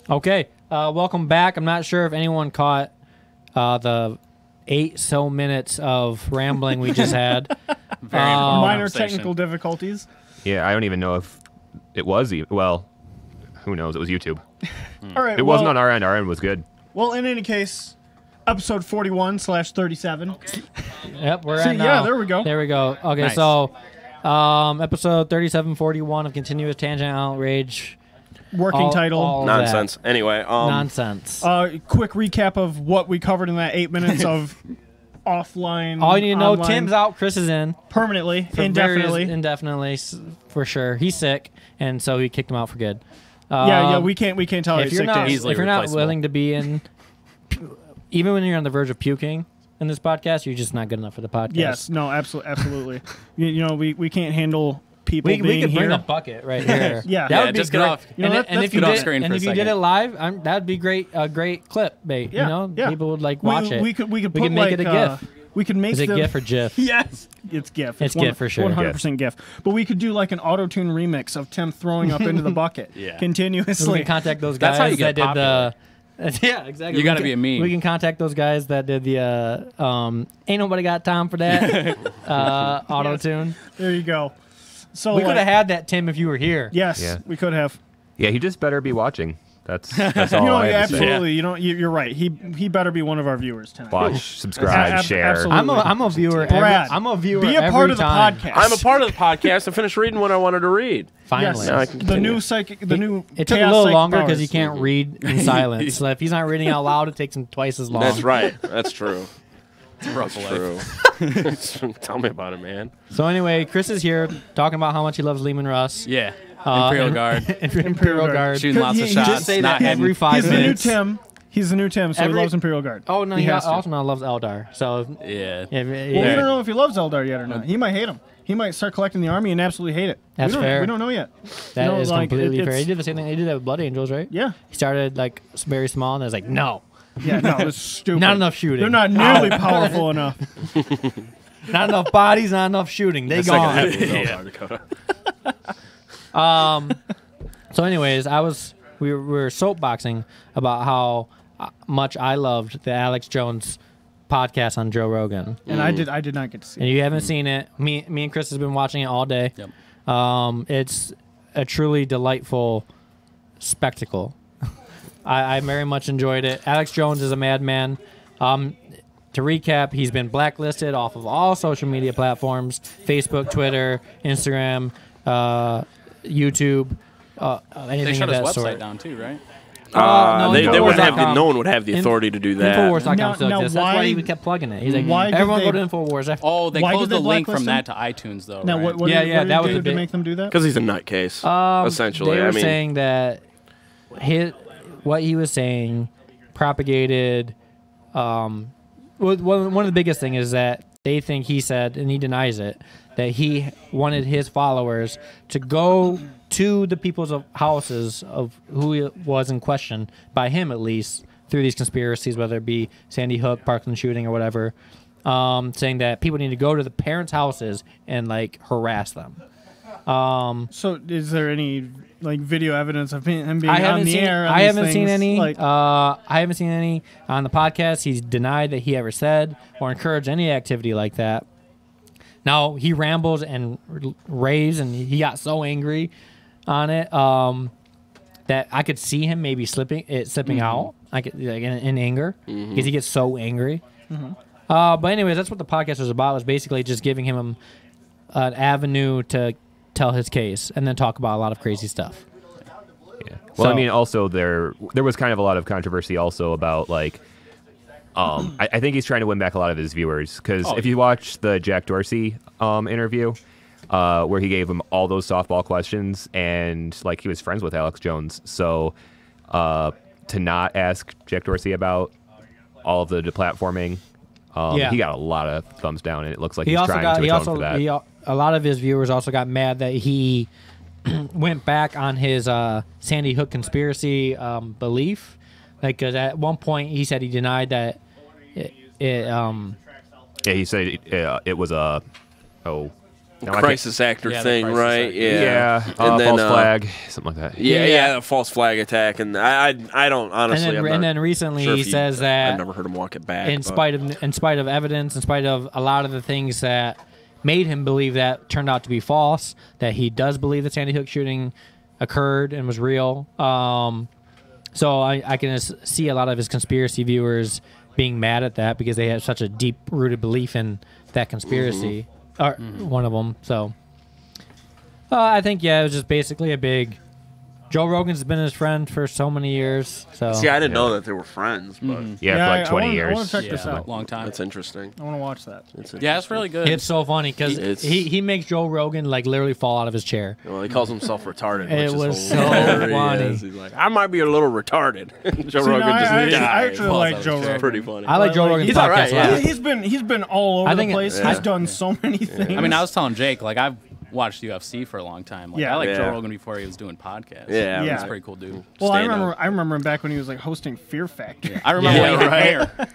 Okay, welcome back. I'm not sure if anyone caught the 8 minutes of rambling we just had. Minor technical difficulties. Yeah, I don't even know if it was. Well, who knows? It was YouTube. All right. It wasn't on our end. Our end was good. Well, in any case, episode 41/37. Yep, we're See, at now. yeah, there we go. There we go. Okay, Nice. so episode 3741 of Continuous Tangent Outrage. Working title. all Nonsense. that. Anyway, Nonsense. Quick recap of what we covered in that 8 minutes of offline. All you need to know, online, Tim's out, Chris is in. permanently, For indefinitely. Indefinitely, for sure. He's sick, and so he kicked him out for good. Yeah, we can't tolerate If you're sick not, days. Easily if you're not replaceable. willing to be in, even when you're on the verge of puking in this podcast, you're just not good enough for the podcast. Yes, no, absolutely. you know, we can't handle people we being could here. bring a bucket right here. Yeah. that Yeah, would be just get great. off- You know, and if you get off did, screen and for a if you did second. it live, that'd be great. A great clip, bait. Yeah, You know, yeah. people would like watch it. We could put make like, it a GIF. We could make Is it them, GIF or GIF? Yes, it's GIF. It's GIF for sure. 100% GIF. But we could do like an auto-tune remix of Tim throwing up into the bucket Yeah. We continuously. can contact those guys That's how you get that did the. Yeah, exactly. You gotta We be a meme. We can contact those guys that did the. Ain't nobody got time for that. Auto tune. There you go. So We like, could have had that, Tim, if you were here. Yes, Yeah. we could have. Yeah, he just better be watching. That's all You know, I have to say. absolutely. You know, you're right. He better be one of our viewers tonight. Watch, subscribe, Ab- share. absolutely. I'm a viewer. Brad, I'm a viewer. Be a part every of the time. podcast. I'm a part of the podcast. I finished reading what I wanted to read. Finally. Yes, Now I can the continue. new psychic. The new. It took a chaos little psychic longer because he powers. can't read in silence. So if he's not reading out loud, it takes him twice as long. That's right. That's true. It's a rough life. True. Tell me about it, man. So anyway, Chris is here talking about how much he loves Lehman Russ. Yeah. Imperial and- Guard. Imperial Guard. Shooting lots of He- shots. Just say not that every hitting. 5 He's the new minutes. Tim. He's the new Tim, so Every- he loves Imperial Guard. Oh no, He he has to. also now loves Eldar. So Yeah. if, Well, we don't know if he loves Eldar yet or not. He might hate him. He might start collecting the army and absolutely hate it. That's we don't, fair. We don't know yet. that you know, is like, completely it's- fair. He did the same thing. He did that with Blood Angels, right? Yeah. He started like very small, and it was like, no, Yeah, no, it's stupid. not enough shooting. They're not nearly powerful enough. Not enough bodies, not enough shooting. They gone. So, anyways, we were soapboxing about how much I loved the Alex Jones podcast on Joe Rogan, And I did not get to see and it. you haven't seen it. Me and Chris has been watching it all day. Yep. It's a truly delightful spectacle. I very much enjoyed it. Alex Jones is a madman. To recap, he's been blacklisted off of all social media platforms: Facebook, Twitter, Instagram, YouTube, anything They of shut his that website sort. down too, right? No, They wouldn't have Infowars.com. no one would have the authority to do that. Infowars.com Now- still now exists. That's why why- he kept plugging it. He's like, why did everyone they- go to Infowars. Oh, they Why did closed they the link blacklist from him? that to iTunes, though. Now, right? what Yeah, did, yeah, what did that they was do a to bit- make them do that? Because he's a nutcase, essentially. They were I mean, saying that what he was saying propagated. One of the biggest thing is that they think he said, and he denies it, that he wanted his followers to go to the people's houses of who he was in question, by him at least, through these conspiracies, whether it be Sandy Hook, Parkland shooting, or whatever, saying that people need to go to the parents' houses and like harass them. So, is there any like video evidence of him being I on haven't the seen. air? on I these haven't seen things? any. Like, I haven't seen any on the podcast. He's denied that he ever said or encouraged any activity like that. Now he rambles and raves, and he got so angry on it that I could see him maybe slipping out, like in anger, because he gets so angry. But anyways, that's what the podcast was about. Was basically just giving him an avenue to tell his case and then talk about a lot of crazy stuff. Yeah. Well, So- I mean, also there was kind of a lot of controversy also about like, I think he's trying to win back a lot of his viewers because if you watch the Jack Dorsey interview, where he gave him all those softball questions and like he was friends with Alex Jones, so to not ask Jack Dorsey about all of the deplatforming, he got a lot of thumbs down, and it looks like he's trying to atone for that. A lot of his viewers also got mad that he went back on his Sandy Hook conspiracy belief. Like, 'cause at one point he said he denied that it Yeah, he said it was a crisis actor Yeah, the thing, crisis right? actor. Yeah. And then, false flag, something like that. Yeah, a false flag attack, and I don't honestly. And then recently sure he says that I've never heard him walk it back. in spite of evidence, in spite of a lot of the things that made him believe that turned out to be false, that he does believe the Sandy Hook shooting occurred and was real. So I can see a lot of his conspiracy viewers being mad at that because they have such a deep-rooted belief in that conspiracy. Or one of them. So I think, it was just basically a big... Joe Rogan's been his friend for so many years. So See, I didn't know that they were friends, but Yeah, for like 20 years. I want to check this out. Long time. that's interesting. I want to watch that. Yeah, it's really good. it's so funny because It's- he makes Joe Rogan like literally fall out of his chair. Well, he calls himself retarded. It which was is so hilarious. funny. He's like, I might be a little retarded. Joe See, no, Rogan just I died. actually like Joe It's Rogan. pretty funny. I like Joe Rogan's he's podcast all right, a lot. yeah. He's been all over I the think place. yeah. He's done so many things. I mean, I was telling Jake, like, I've watched UFC for a long time. Like, Yeah. I like Yeah. Joe Rogan before he was doing podcasts. Yeah, Yeah. He's a pretty cool dude. well, stand up. I remember him back when he was like hosting Fear Factor. I remember when he had right. hair.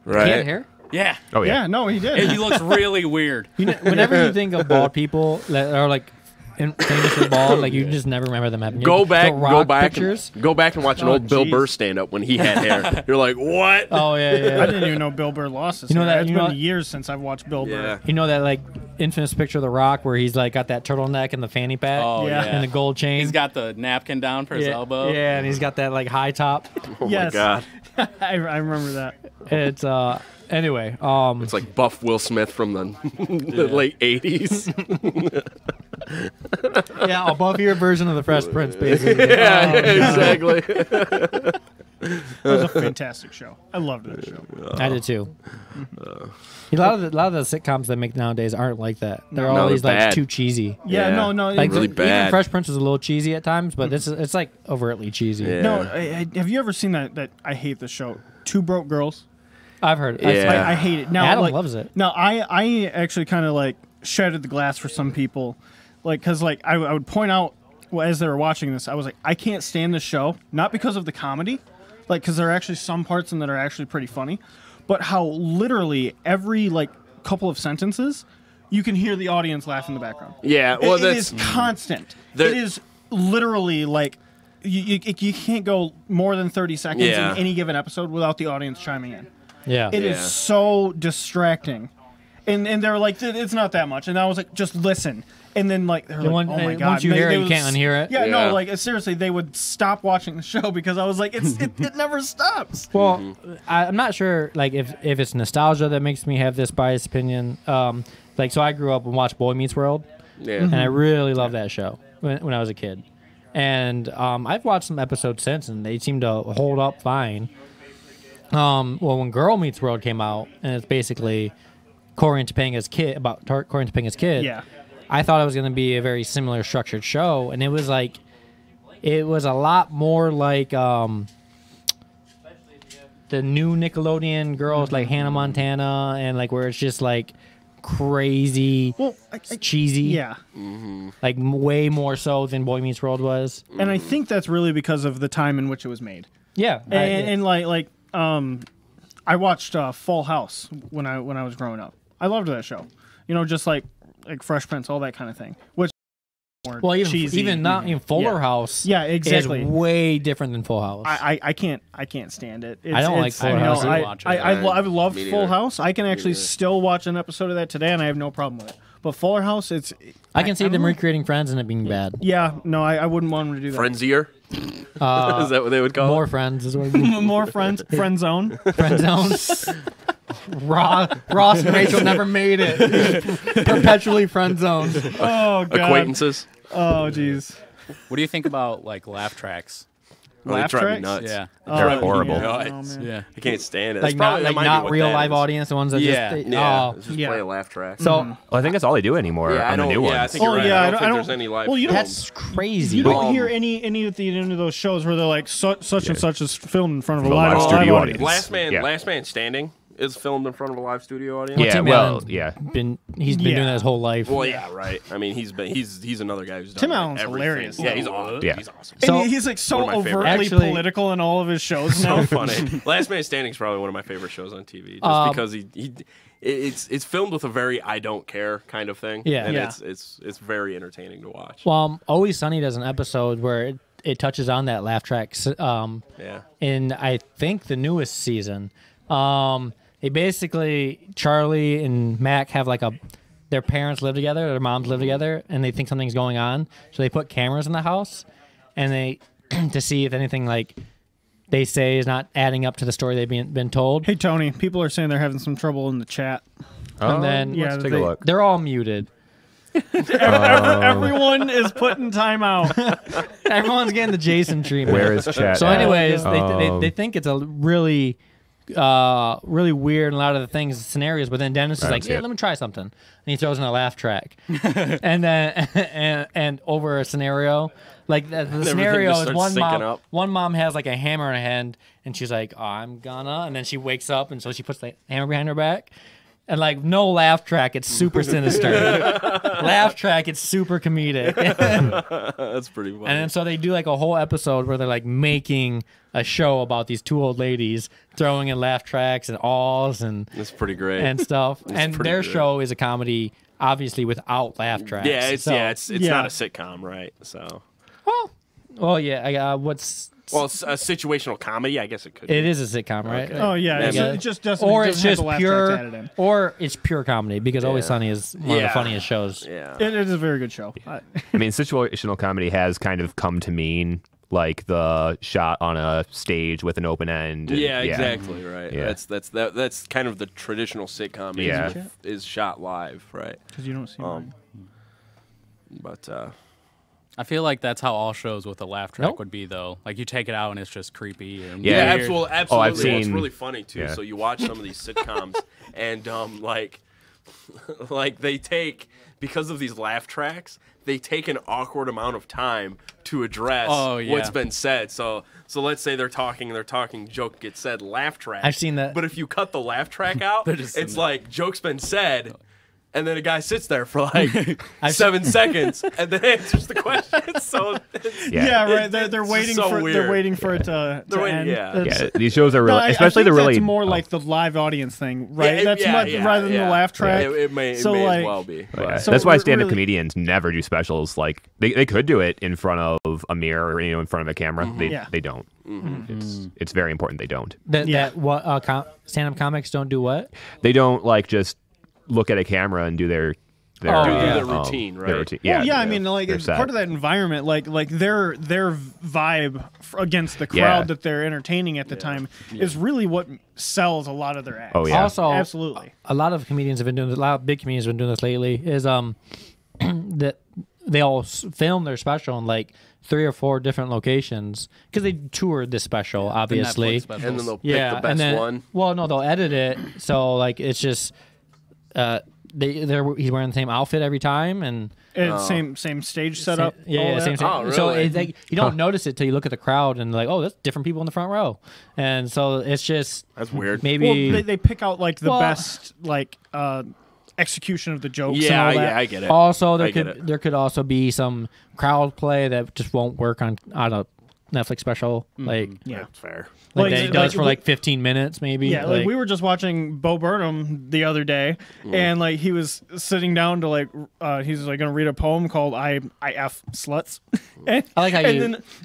Right. He had hair? Yeah. Oh, yeah. Yeah, no, he did. And he looks really weird. You know, whenever you think of bald people that are like famously bald, like you just never remember them having Go back, The Rock pictures. Go back and watch an Oh, old Bill jeez. Burr stand up when he had hair. You're like, what? Oh yeah, I yeah. didn't even know Bill Burr lost his You know hair. that- It's you know been that- years since I've watched Bill Yeah. Burr. You know that like infamous picture of The Rock where he's like got that turtleneck and the fanny pack Oh, Yeah. yeah. and the gold chain. He's got the napkin down for his yeah, elbow. Yeah, and he's got that like high top. Oh Yes. my god. I remember that. It's anyway. It's like buff Will Smith from the late 80s. Yeah, above your version of the Fresh Prince, basically. yeah, Oh, exactly. It was a fantastic show. I loved that show. I did too. A lot of the sitcoms they make nowadays aren't like that. They're No, always they're like bad. too cheesy. Yeah, Yeah. no, Like really even bad. Fresh Prince is a little cheesy at times, but it's like overtly cheesy. Yeah. no. Have you ever seen that? I hate the show. Two Broke Girls. I've heard. Yeah. I hate it. Now, Adam like, loves it. No, I actually kind of like shattered the glass for some people, like because like I would point out as they were watching this, I was like, I can't stand this show, not because of the comedy, like because there are actually some parts in that are actually pretty funny, but how literally every like couple of sentences you can hear the audience laugh in the background. Yeah, well, it is constant. There- It is literally like. You can't go more than 30 seconds Yeah. in any given episode without the audience chiming in. Yeah. It is Yeah. so distracting. And they're like, it's not that much. And I was like, just listen. And then like, they're like, Once- oh my God. once you They- hear it, they you would can't unhear it? Yeah, Yeah. no, like seriously, they would stop watching the show because I was like, it never stops. Well, I'm not sure like if it's nostalgia that makes me have this biased opinion. Like so, I grew up and watched Boy Meets World, yeah. and I really loved that show when I was a kid. And I've watched some episodes since, and they seem to hold up fine. Well, when Girl Meets World came out, and it's basically Corey and Topanga's kid about Corey and Topanga's kid. Yeah. I thought it was going to be a very similar structured show, and it was a lot more like the new Nickelodeon girls, like Hannah Montana, and like where it's just like crazy, Well, cheesy. yeah. Like way more so than Boy Meets World was. And I think that's really because of the time in which it was made. Yeah, And I watched Full House when I was growing up. I loved that show. You know, just like Fresh Prince, all that kind of thing. Which more well, cheesy. even not in Fuller Yeah. House. Yeah, exactly. Is way different than Full House. I can't stand it. I don't like Full House. I Watch it. I loved Me Full neither. House. I can actually still watch an episode of that today, and I have no problem with it. But Fuller House, I can see I them don't know. recreating Friends and it being bad. Yeah, no, I wouldn't want them to do that. Frenzier? Is that what they would call More it? Friends is what I mean. More friends, friend zone. Friend zone. Ross and Rachel never made it. Perpetually friend zoned. Oh god. Acquaintances? Oh jeez. What do you think about like laugh tracks? Oh, they Laugh drive me tracks? nuts. Yeah. They're horrible. Yeah. Oh, man. Yeah. I can't stand it. Like That's probably- that not might be what real that live is. audience, the ones that Yeah. just Yeah, oh. let's just Yeah. play a laugh track. So Well, I think that's all they do anymore yeah, I on the don't. new Yeah, I ones. think you're Oh, right. yeah, I I don't don't- think there's any live. well, you don't- that's crazy. You don't hear any of those shows where they're like such and such is filmed in front of a From a live live studio audience. audience. Last Yeah. Man Standing is filmed in front of a live studio audience. Yeah, Tim well, Allen's yeah. He's been doing that his whole life. Well, yeah, right. I mean, he's another guy who's done Tim like, Allen's everything. hilarious. Yeah, he's awesome. Yeah. He's awesome. So- And he's like so One of my favorite- overtly Actually- political in all of his shows So now. funny. Last Man Standing is probably one of my favorite shows on TV, just because it's filmed with a very I don't care kind of thing. Yeah. and Yeah. it's very entertaining to watch. Well, Always Sunny does an episode where it touches on that laugh track. Yeah. In I think the newest season, they basically Charlie and Mac have like their parents live together, their moms live together, and they think something's going on, so they put cameras in the house, and they to see if anything like they say is not adding up to the story they've been told. Hey Tony, people are saying they're having some trouble in the chat. And then Yeah, let's take they- a look. they're all muted. Everyone is putting time out. Everyone's getting the Jason treatment. Where is chat? So, at? anyways, they think it's a really, really weird in a lot of the things, scenarios. But then Dennis is I don't like, see "Yeah, it. let me try something," and he throws in a laugh track, and then and over a scenario, like the scenario just is starts syncing up. one mom has like a hammer in her hand, and she's like, "I'm gonna," and then she wakes up, and so she puts the hammer behind her back. And like no laugh track, it's super sinister. Laugh track, it's super comedic. That's pretty funny. And then so they do like a whole episode where they're like making a show about these two old ladies throwing in laugh tracks and awes and That's pretty great. stuff. And pretty their good. show is a comedy, obviously without laugh tracks. yeah, it's So- it's Yeah. not a sitcom, right? So, Well, yeah. What's well, it's a situational comedy. I guess it could. it be. is a sitcom, right? Oh yeah, Yeah, it just doesn't. Or it it's doesn't have just the laugh pure, tracks added in. or it's pure comedy because Always Yeah. Sunny is one of the Yeah. funniest shows. Yeah. It is a very good show. I mean, situational comedy has kind of come to mean like the shot on a stage with an open end. and- Yeah, exactly. Right. Yeah. That's kind of the traditional sitcom. Yeah. Is shot live, right? Because you don't see mine. But I feel like that's how all shows with a laugh track Nope. would be, though. Like you take it out and it's just creepy. And Yeah. yeah, weird. absolutely. I've Well, it's seen- really funny too. yeah. So you watch some of these sitcoms, and like they take, because of these laugh tracks, they take an awkward amount of time to address Oh, yeah. what's been said. So let's say they're talking, joke gets said, laugh track. I've seen that. But if you cut the laugh track out, They're just it's in like joke's been said. And then a guy sits there for like 7 seconds and then answers the question. So Yeah, right. it's They're waiting so for weird. it to waiting- end. yeah. It's- Yeah, these shows are No, really, especially I think the really that's more like the live audience thing, right? Yeah, That's yeah, much yeah, rather than yeah. the laugh track. Yeah, it may So, as like- well be. Yeah. But- So That's why we're stand-up really- comedians never do specials. Like they could do it in front of a mirror or in front of a camera. Yeah. They don't. It's very important they don't. That what stand-up comics don't do what? They don't like just look at a camera and do their Oh, Do yeah. their routine, right? Their routine. Yeah, Yeah, I mean, like their it's set. part of that environment, like their vibe against the crowd Yeah. that they're entertaining at the time is really what sells a lot of their acts. Oh, yeah. Also, Absolutely. a lot of comedians have been doing this. A lot of big comedians have been doing this lately. Is that they all film their special in like 3 or 4 different locations because they toured this special, The obviously. Netflix specials. And then they'll pick Yeah, the best and then one. well, no, they'll edit it so like it's just he's wearing the same outfit every time and. And same stage setup. Yeah, all yeah, that. same. Oh, So really? it's like you don't notice it till you look at the crowd and like, oh, that's different people in the front row, and so it's just That's weird. maybe Well, they pick out like the Well- best like execution of the jokes. and Yeah, all that. yeah, I get it. also I get it. there could also be some crowd play that just won't work on a Netflix special like Yeah. That's fair. like Like, that he does for like 15 minutes maybe. Yeah, like we were just watching Bo Burnham the other day, and like he was sitting down to like he's like gonna read a poem called "I F Sluts," and, I like how and you-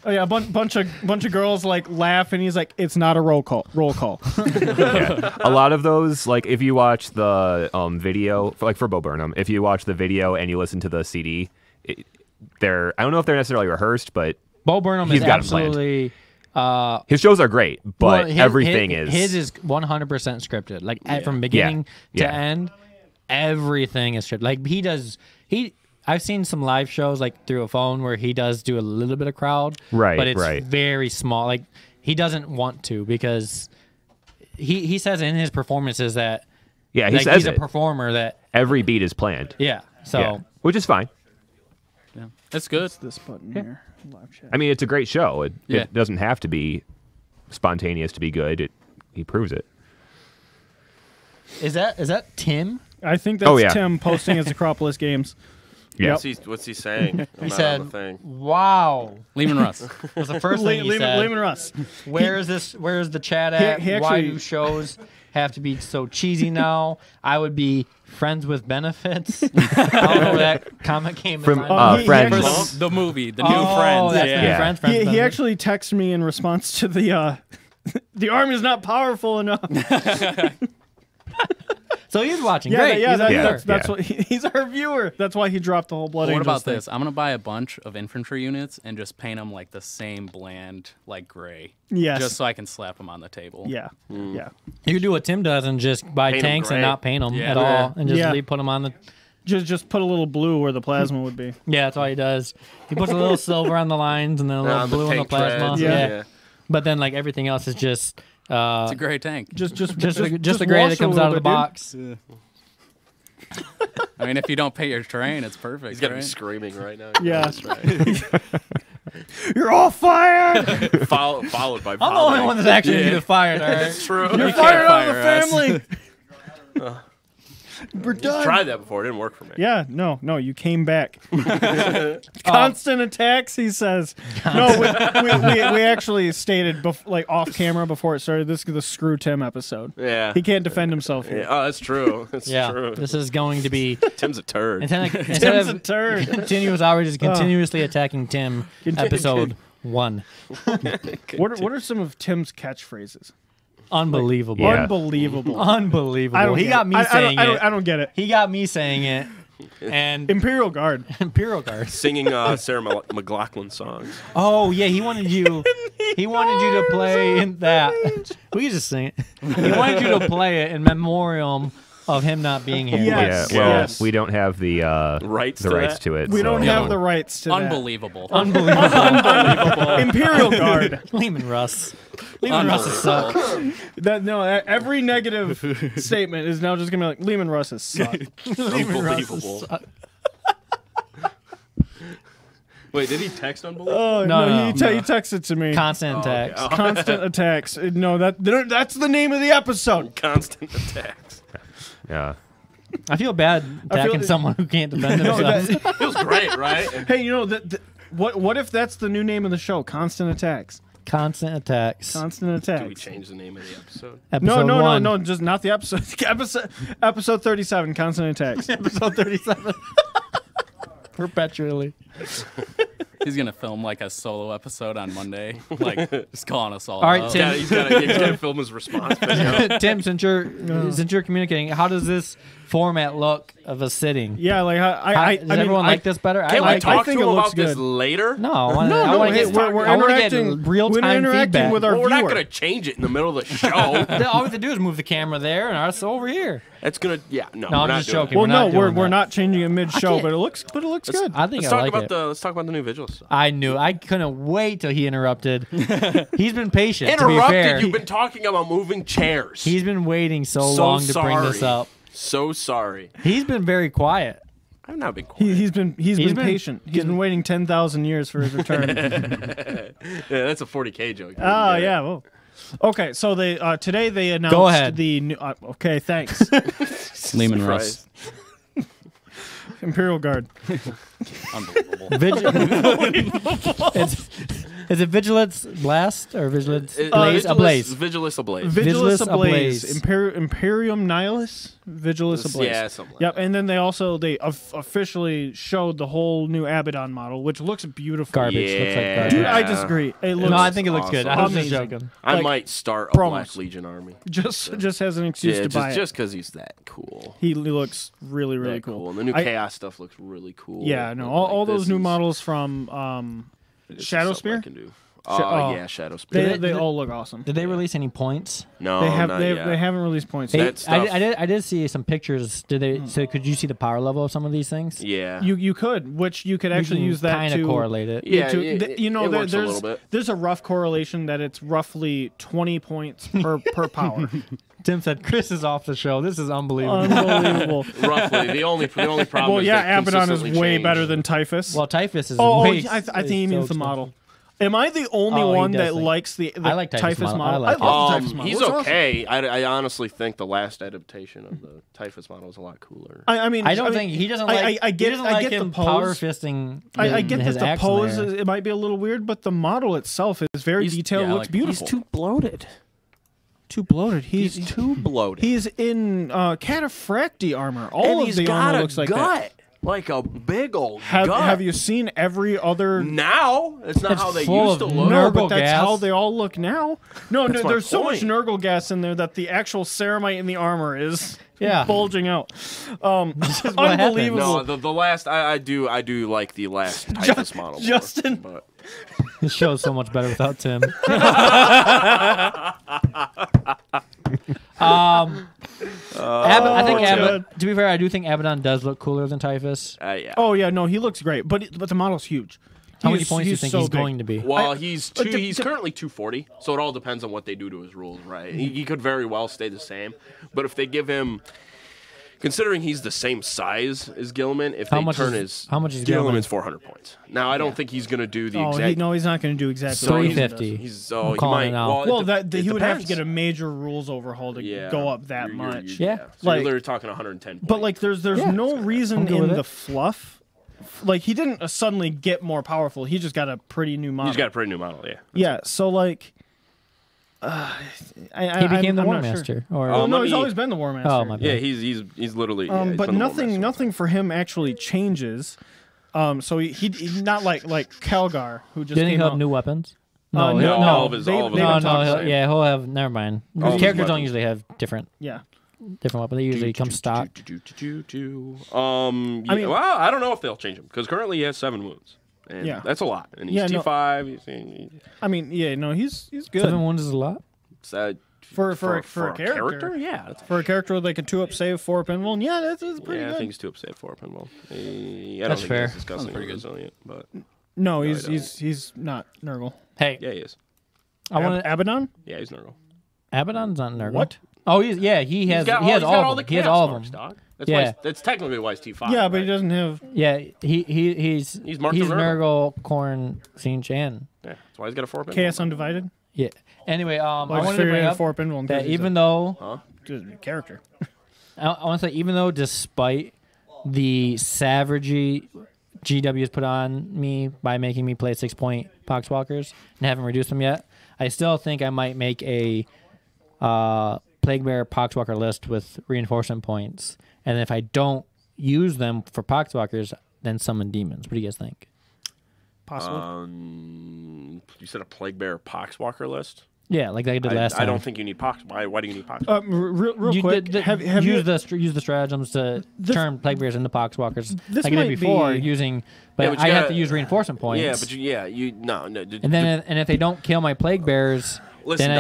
then a bunch of girls like laugh, and he's like, "It's not a roll call." Yeah. A lot of those, like if you watch the video, for Bo Burnham, if you watch the video and you listen to the CD, I don't know if they're necessarily rehearsed, but Bo Burnham he's is got 'em planned. absolutely. his shows are great. But Well, everything his is 100% scripted. Like from beginning to Yeah. end, everything is scripted. Like I've seen some live shows like through a phone where he does do a little bit of crowd, Right, But it's right. very small. Like he doesn't want to because he says in his performances that yeah. He like, says he's it. a performer that Every beat is planned. yeah. So Yeah. Which is fine. Yeah. It's good. This button here, live chat. I mean, it's a great show. It Yeah. doesn't have to be spontaneous to be good. He proves it. Is that Tim? I think that's Oh, yeah. Tim posting his Acropolis games. Yeah. What's he saying? He said, "Wow." Lehman Russ. Was the first thing he said. Lehman Russ. Where's the chat at? He Why actually- do shows have to be so cheesy now? I would be friends with benefits. I don't know where that comment came From from. Friends. actually- The movie, the new Oh, Friends. that's Yeah. the new Friends. He Benefits. actually texted me in response to the the army is not powerful enough. So he's watching. Great. He's a viewer. That's what he's our viewer. That's why he dropped the whole Blood What Angels about thing. this? I'm gonna buy a bunch of infantry units and just paint them like the same bland, like gray. Yes. Just so I can slap them on the table. Yeah. Yeah. You could do what Tim does and just buy Paint 'em tanks and gray. not paint them Yeah. at all, and just Yeah. put them on the. Just put a little blue where the plasma would be. Yeah, that's all he does. He puts a little silver on the lines and then a little On the blue on the tank plasma. treads, Yeah. But then like everything else is just It's a gray tank. just the gray wash that a comes out of little the bit, box. I mean, if you don't paint your terrain, it's perfect. He's gonna be right? screaming right now. Yeah. That's right. You're all fired. Followed by. I'm the only one that's actually gonna get fired. All right. That's true. You're can't fired out of the fire us. family. We're done. Tried that before. It didn't work for me. Yeah, no, you came back. Constant attacks, he says. No, we actually stated like off camera before it started. This is the Screw Tim episode. Yeah. He can't defend himself here. Yeah. Oh, that's true. That's Yeah, true. this is going to be Tim's a turd. instead Tim's a of turd. continuous hours is continuously attacking Tim. Episode 1. What are some of Tim's catchphrases? Unbelievable. Yeah. Unbelievable. Unbelievable. I don't He get got it. me I saying don't, it. I don't get it. He got me saying it. And Imperial Guard. Imperial Guard. Singing Sarah McLachlan songs. Oh yeah, he wanted you. He wanted you to play in that. We could just sing it. He wanted you to play it in memoriam of him not being here. Yes. Yeah, well, Yes. we don't have the Rights the to rights that? to it. We so. don't have the rights to that. Unbelievable. Unbelievable. Imperial Guard. Lehman Russ. Lehman Russ suck. Every negative statement is now just gonna be like Lehman Russ has sucked. Lehman Russ Unbelievable. suck. Wait, did he text unbelievable? Oh No, no, no, he texted to me. Constant attacks. Constant attacks. No, that's the name of the episode. Constant attacks. Yeah. I feel bad attacking that- someone who can't defend No, themselves. Feels great, right? Hey, you know what if that's the new name of the show? Constant attacks. Constant attacks. Constant Do we attacks. change the name of the episode? Episode No, 1. no, just not the episode. Episode 37. Constant attacks. Episode 37. Perpetually. Oh, Oh, He's gonna film like a solo episode on Monday, like just calling us all. All right, out. Tim. He's got to film his response video. Tim, since you're communicating, how does this format look of a sitting? Yeah, like Does everyone like this better? Can we talk think to it him looks about this good. later? No, I want No, to hey, get we're I wanna get interacting. real We're time interacting feedback. with our Well, we're not viewer. going to change it in the middle of the show. All we have to do is move the camera there and us over here. That's going to, yeah, no, No, we're I'm not just doing joking. that. Well, not no, we're doing that. not changing it mid-show, can't- but it looks good. I think Let's I talk like about it. the let's talk about the new visual stuff. I knew. I couldn't wait till he interrupted. He's been patient. To be fair. Interrupted. You've been talking about moving chairs. He's been waiting so So long to bring this sorry. up. So sorry. He's been very quiet. I've not been quiet. He's been been- patient. He's been waiting 10,000 years for his return. Yeah, that's a 40K joke. Oh yeah. Well. Okay, so they today they announced Go ahead. the new. Okay, thanks. Lehman Russ. Imperial Guard. Unbelievable. Is it Vigilance Blast or Vigilance Blaze? Vigilus Ablaze. Ablaze. Vigilus Vigilus Ablaze. Ablaze. Imperium Nihilus. Vigilus Ablaze. Yeah, something like Yep, and then they officially showed the whole new Abaddon model, which looks beautiful. Garbage. Looks like Yeah. garbage. Dude, I disagree. It looks No, I think it looks good. I was Amazing. just joking. I Like, might start a promos. Black Legion army. just has an excuse Yeah, to buy just it. because he's that cool. He looks really That cool. And the new I- Chaos stuff looks really cool. Yeah, no, But, all like, those this new is- models from this is Shadow something I Spear? can do. oh. Yeah, Shadow Spear. They Did they- all look awesome. Did they release any points? No, They have not they, yet. they haven't released points. They- That stuff- I did see some pictures. Did they? So could you see the power level of some of these things? Yeah. You could, which you could actually use that kind to of correlate it. Yeah, to- it- th- you know, it there- works a little bit. there's a rough correlation that it's roughly 20 points per power. Tim said, "Chris is off the show. This is unbelievable." Unbelievable. Roughly. The only problem Well, is yeah, they Abaddon is consistently way change. better than Typhus. well, Typhus is. oh, way, I think he is means so the model. Am I the only Oh, he one does that think- likes the I like Typhus Typhus model. model? I like it. love the Typhus model. He's It's awesome. okay. I honestly think the last adaptation of the Typhus model is a lot cooler. I mean, I don't think he doesn't I- like. I get- he doesn't I like get the him pose. power fisting. I get his that the axe in pose there. it might be a little weird, but the model itself is very He's- detailed. yeah, Looks like- beautiful. He's too bloated. Too bloated. He's too bloated. He's in cataphracti armor. and All of he's the got armor a looks like gut, that. like a big old gut. Have you seen every other? Now it's not It's how they full used to of look. No, Nurgle but that's gas. how they all look now. No, That's my there's so much point. Nurgle gas in there that the actual ceramite in the armor is Yeah. bulging out. what happened. Unbelievable. No, the last I do like the last Typhus model. more, Justin. but This show's so much better without Tim. I think to be fair, I do think Abaddon does look cooler than Typhus. yeah. Oh yeah, no, he looks great, but the model's huge. How many points do you think he's going to be? Well, he's the- currently 240, so it all depends on what they do to his rules, right? He could very well stay the same, but if they give him, considering he's the same size as Gilman, if How they much turn is- his how much is Gilman? Gilman's 400 points. Now I don't think he's going to do the Oh, exact. he's not going to do exactly. so what he's- 350. He's I'm he calling might. it out. Well, Well, it he would have to depends. get a major rules overhaul to Yeah. go up that You're- much. Yeah. So Like- you're literally talking 110 points. But like, there's Yeah. no reason good with in it. the fluff. Like he didn't suddenly get more powerful. He just got a pretty new model. he's got a pretty new model, yeah. Yeah. So like, He became the I'm War not sure. Master. Or Oh no, let he's me- always been the War Master. oh my bad. Yeah, he's literally. Yeah, he's But been the War nothing Master. nothing for him actually changes. So he's not like Calgar who just Didn't he came have out. new weapons? No, he'll- all of his- all of his they No, don't talk no, the he'll, same. yeah, he'll have. Never mind. All of his Characters don't weapons. usually have different Yeah. weapons. They usually come stock. I mean- Well, I don't know if they'll change him because currently he has 7 wounds. And Yeah. that's a lot. And he's Yeah, no. T5. I mean, yeah, no, he's good 7 wounds is a lot. for a a character. Yeah, that's For a character with like a 2-up save, 4-up pinball, yeah, that's pretty I good. think he's 2-up save 4 pinball. I don't That's think fair. he's disgustingly pretty good. resilient, but No, I he's don't. he's not Nurgle. Hey, yeah, he is. I want Abaddon. Yeah, he's Nurgle. Abaddon's not Nurgle. What? Oh, he has got he has he's all got of all them. the He has chaos all of marks, them. dog. That's Yeah. why that's technically why he's T5. Yeah, but right? he doesn't have. Yeah, he's marked he's as Nurgle, Corn, Sinch, and Yeah, that's why he's got a 4 pinball. Chaos Undivided. yeah. Anyway, I Well, I just wanted to figured bring he had up 4-up pinball that even though character. I want to say, even though despite the savagery GW has put on me by making me play 6-point Poxwalkers and haven't reduced them yet, I still think I might make a Plague Bear Poxwalker list with reinforcement points. And if I don't use them for Poxwalkers, then summon demons. What do you guys think? Possibly. You said a Plague Bear Poxwalker list? Yeah, like I did last time. I don't think you need Pox. Why do you need Pox? Real You quick, did- have use you? use the stratagems to turn Plague Bears into Poxwalkers This like I did might before be- using, but, Yeah, but you I have gotta- to use reinforcement points. Yeah, but you no. and then and if they don't kill my Plague Bears, Listen, then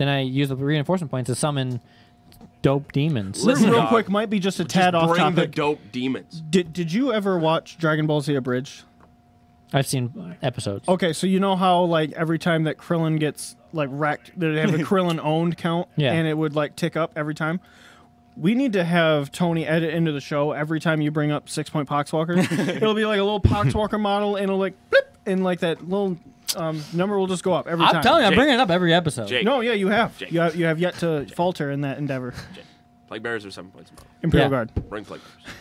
I dog. use the reinforcement points to summon dope demons. Listen, Real dog. quick, might be just a tad Just off bring the topic. dope demons. Did you ever watch Dragon Ball Z Abridged? I've seen episodes. Okay, so you know how like every time that Krillin gets like wrecked, they have a Krillin owned count, Yeah. and it would like tick up every time. We need to have Tony edit into the show every time you bring up 6-point Poxwalker. It'll be like a little Poxwalker model, and it'll like blip, and like that little number will just go up every time. I'm telling you, I'm Jake. bringing it up every episode. Jake. No, yeah, you have. Jake. You have yet to falter in that endeavor. Plague Bears are 7 points a model. Imperial Yeah. Guard. Bring Plague Bears.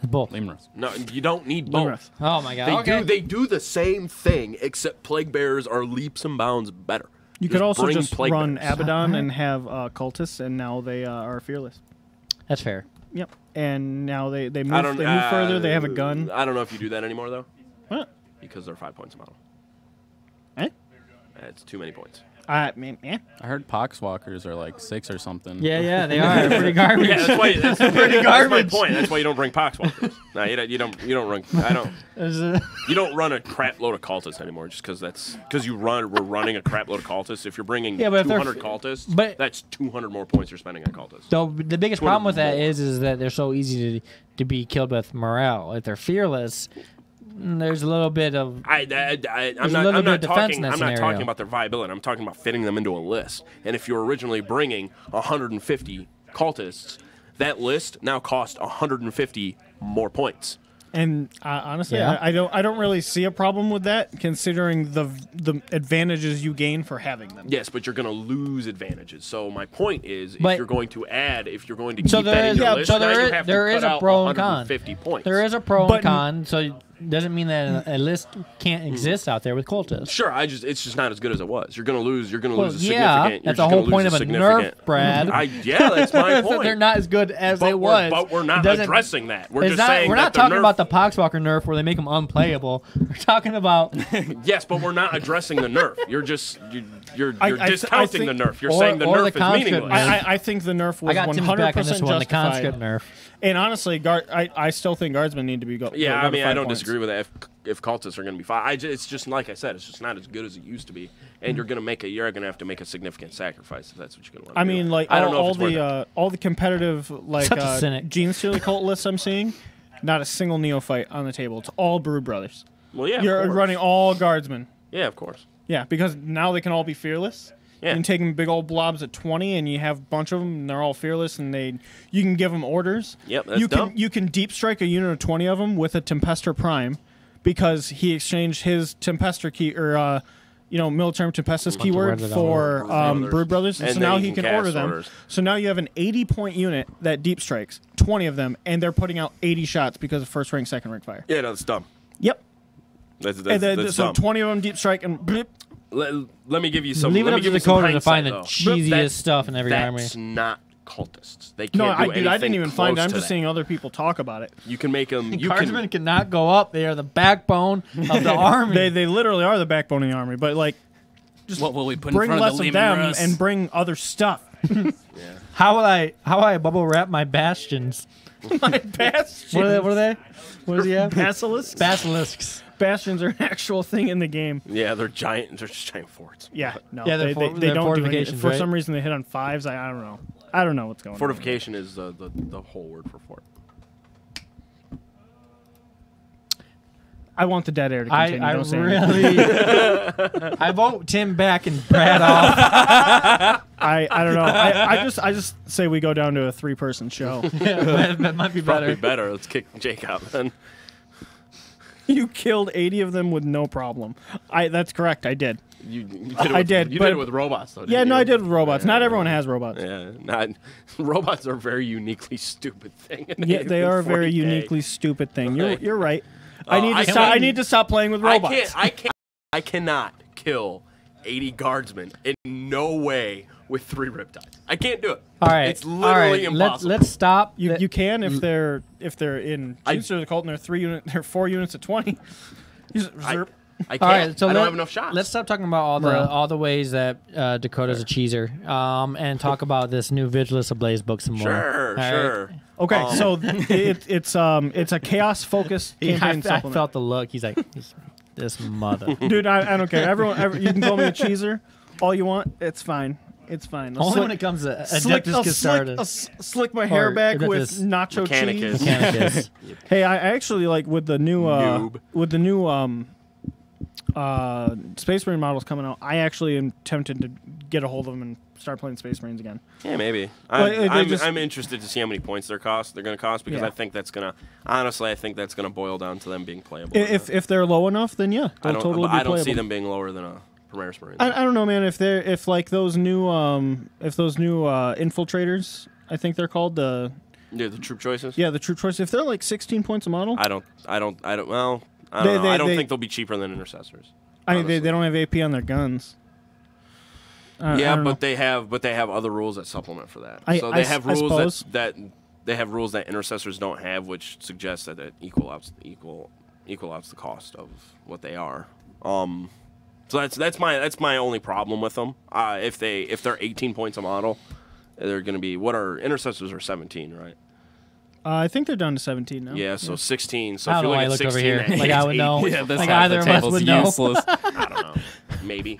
Both. Lemurs. No, you don't need Limerick. both. Oh my god. They do the same thing, except Plague Bears are leaps and bounds better. You could also bring just Plague run Bears. Abaddon and have cultists, and now they are fearless. That's fair. Yep. And now they I move don't. further. They have a gun. I don't know if you do that anymore though, What? because they're 5 points a model. Eh? That's too many points. I mean, eh. I heard Poxwalkers are like 6 or something. Yeah, they are. They're pretty garbage. Yeah, that's why. That's pretty That's my garbage. point. That's why you don't bring Poxwalkers. No, you don't run. I don't. You don't run a crap load of cultists anymore, just because we're running a crap load of cultists. If you're bringing Yeah, but if they're 200 cultists, but- that's 200 more points you're spending on cultists. So the biggest problem with that more. is that they're so easy to be killed with morale. If they're fearless, there's a little bit of I'm a not. little I'm bit not of defense in talking. that I'm not scenario. talking about their viability. I'm talking about fitting them into a list. And if you're originally bringing 150 cultists, that list now costs 150 more points. And honestly, Yeah. I don't really see a problem with that, considering the advantages you gain for having them. Yes, but you're going to lose advantages. So my point is, But- if you're going to keep So that in your list, so now there you is have there to is cut a out pro and con. 150 points. There is a pro But- and con, so it doesn't mean that a list can't exist out there with cultists. Sure, it's just not as good as it was. You're going to lose. You're going to Well, lose a yeah, significant. that's you're the just whole gonna point lose of a significant- nerf, Brad. Yeah, that's my So point. they're not as good as but they was. But we're not It doesn't- addressing that. We're it's just not- saying we're that not the talking nerf, about the Poxwalker nerf where they make them unplayable. We're talking about Yes, but we're not addressing the nerf. You're just you're I discounting think- the nerf. You're or- saying the or nerf the is conscript meaningless. nerf. I think the nerf was I got Tim's 100% back on this one, the justified. conscript nerf. And honestly, I still think guardsmen need to be go. Yeah, go I mean, to I 5 don't points. disagree with that. If cultists are going to be fine, it's just like I said, it's just not as good as it used to be, and you're going to have to make a significant sacrifice if that's what you're going to want. I mean, like I don't know if all it's worth it. all the competitive like Such a cynic. Gene Stealer cult lists I'm seeing, not a single neophyte on the table. It's all Brood Brothers. Well, yeah, You're of course. running all guardsmen. Yeah, of course. Yeah, because now they can all be fearless. Yeah. You can take them big old blobs at 20, and you have a bunch of them, and they're all fearless, and you can give them orders. Yep, that's you dumb. can you can deep strike a unit of 20 of them with a Tempester Prime, because he exchanged his Tempester key or Military Tempestus keyword words for Brothers. Brood Brothers, and And so then now you he can can order cast them. orders. So now you have an 80-point unit that deep strikes 20 of them, and they're putting out 80 shots because of first rank, second rank fire. Yeah, no, that's dumb. Yep. That's And then, that's so dumb. 20 of them deep strike and blip. Let me give you some. Leave it let me up to give you some Dakota to find the hindsight, though. cheesiest That's- stuff in every army. That's not cultists. They can't No, do I anything didn't even find it. close I'm to just that. seeing other people talk about it. You can make them. You Guardsmen can. cannot go up. They are the backbone of the army. They literally are the backbone of the army, but like What will we put in bring front less of the of Lehman them Russ? and bring other stuff. How will I bubble wrap my bastions? My bastions. What are they? What does he have? Basilisks? Basilisks. Bastions are an actual thing in the game. Yeah, they're giant. They're just giant forts. Yeah, no, Yeah, they're they they're don't do anything. fortifications, For right? some reason, they hit on 5s. I don't know. I don't know what's going on. Fortification is the whole word for fort. I want the dead air to I continue. Don't say anything. really. I vote Tim back and Brad off. I don't know. I just say we go down to a 3-person show. That might be Probably better. better. Let's kick Jake out then. You killed 80 of them with no problem. That's correct. I did. You did it with, I did, You but- did it with robots, though. Yeah, didn't no, you? I did with robots. Not everyone has robots. Yeah, not robots are a very uniquely stupid thing. Yeah, they are a very 40K. uniquely stupid thing. Right. You're right. I need to I stop. can't- I need to stop playing with robots. I cannot kill 80 guardsmen in no way with 3 riptides. I can't do it. All right. It's literally all right. impossible. Let's stop. You can if they're in Jester the Cult and they're 4 units at 20. You just reserve. I can't. All right, so I don't have enough shots. Let's stop talking about all the ways that Dakota's a cheeser, and talk about this new Vigilus Ablaze book some more. Sure, All right? sure. Okay, so it's a chaos focused I campaign supplement. felt the look. He's like, this mother. Dude, I don't care. You can call me a cheeser all you want. It's fine. It's fine. Only when it comes to Adeptus Castardus. Slick my hair Or back with Adeptus nacho Mechanicus. cheese. Mechanicus. Hey, I actually like with the new Noob. Space Marine models coming out. I actually am tempted to get a hold of them and start playing Space Marines again. Yeah, maybe. Well, I'm interested to see how many points they're going to cost because Yeah. I think that's going to honestly boil down to them being playable. If they're low enough, then yeah, I they'll don't, totally but be I don't see playable. them being lower than a Primaris Marine. I don't know, man. If like those new infiltrators, I think they're called Yeah, the troop choices. the troop choice. If they're like 16 points a model, I don't know. I don't know. They- I don't they- think they'll be cheaper than intercessors. they honestly. don't have AP on their guns. I Yeah, don't know. but they have other rules that supplement for that. I- So I they s- have I rules suppose. that they have rules that intercessors don't have, which suggests that it equal out the cost of what they are. So that's my only problem with them. If they're 18 points a model, they're going to be what are intercessors are 17, right? I think they're down to 17 now. Yeah, so 16. So I if don't you know look why I at looked over 16, here. that Like I is would know. 18. Yeah, this Like half either the of us table's would know. useless. I don't know. Maybe.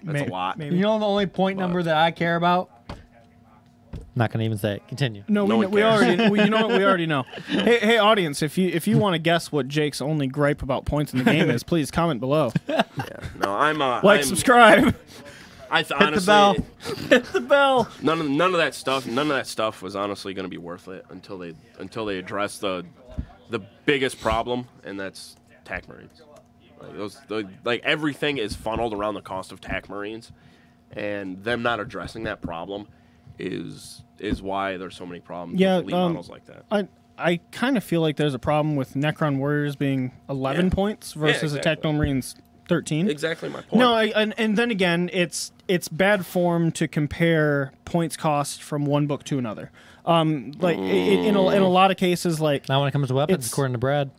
That's a lot. Maybe. You know the only point number that I care about? Not gonna even say it. Continue. No, No we, one we cares. already you know what we already know. Hey audience, if you want to guess what Jake's only gripe about points in the game is, please comment below. Yeah. No, I'm Subscribe, honestly, bell. hit the bell. None of that stuff was honestly going to be worth it until they address the the biggest problem, and that's TAC Marines. Like everything is funneled around the cost of TAC Marines, and them not addressing that problem is why there's so many problems with elite models like that. I kind of feel like there's a problem with Necron Warriors being 11 points versus Attack Dome Marines 13. Exactly my point. No, and then again, it's bad form to compare points cost from one book to another. Like in a lot of cases, like Now when it comes to weapons, according to Brad.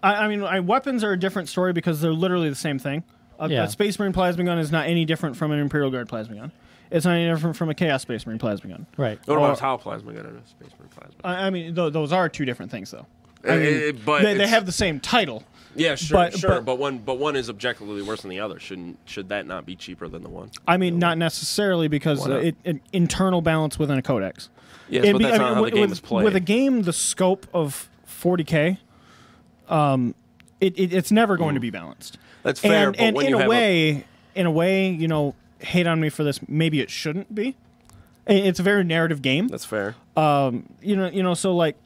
I mean, weapons are a different story because they're literally the same thing. A Space Marine plasma gun is not any different from an Imperial Guard plasma gun. It's not any different from a Chaos Space Marine plasma gun. Right. What about a Tau plasma gun and a Space Marine plasma gun? I mean, those are two different things, though. I mean, but they have the same title. Yeah, sure, but one is objectively worse than the other. Should that not be cheaper than the one? I mean, not necessarily because internal balance within a codex. Yes, but that's not how the game is played. With a game the scope of 40K, it's never going to be balanced. That's fair. And, but and when in you a have way, you know, hate on me for this. Maybe it shouldn't be. It's a very narrative game. that's fair. You know, so like.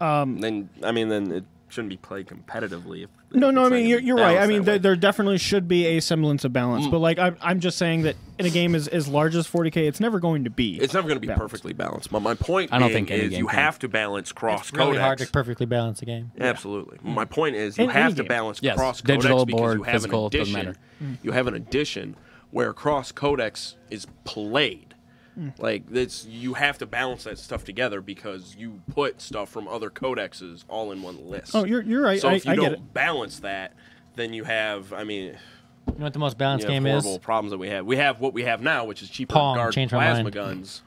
Then it shouldn't be played competitively. No, I mean you're right. I mean there there definitely should be a semblance of balance, but like I'm just saying that in a game as large as 40K, it's never going to be. It's never going to be perfectly balanced. But my point I don't think any is game you can. have to balance cross It's really codex. hard to perfectly balance a game. Absolutely. My point is you In have any to game. balance Yes, cross codex digital, because board, you have physical, an doesn't addition. matter. You have an addition where cross codex is played. Like you have to balance that stuff together because you put stuff from other codexes all in one list. Oh, you're right. So if you I get don't it. balance that, then you have, I mean, You know what the most balanced you have game horrible is? problems that we have. We have what we have now, which is cheaper Pong, guard changed my plasma mind. guns.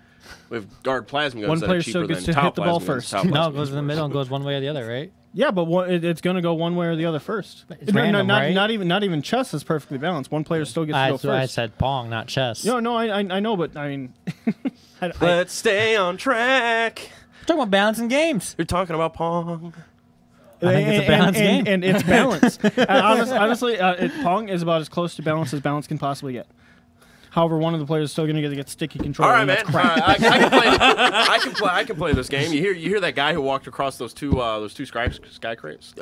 We have guard plasma guns One that player are still cheaper gets than to Tau hit the ball plasma guns. first. Tau No, plasma it goes in the guns. middle and goes one way or the other, right? Yeah, but it's going to go one way or the other first. It's random, right? Not even chess is perfectly balanced. One player still gets to go So I first. said Pong, not chess. No, I know, but I mean, Let's stay on track. We're talking about balancing games. You're talking about Pong. I think it's a balanced game. and it's balanced. And honestly, Pong is about as close to balance as balance can possibly get. However, one of the players is still going to get sticky control. All right, and man. that's crap. All right, I can play this game. You hear that guy who walked across those two skyscrapers?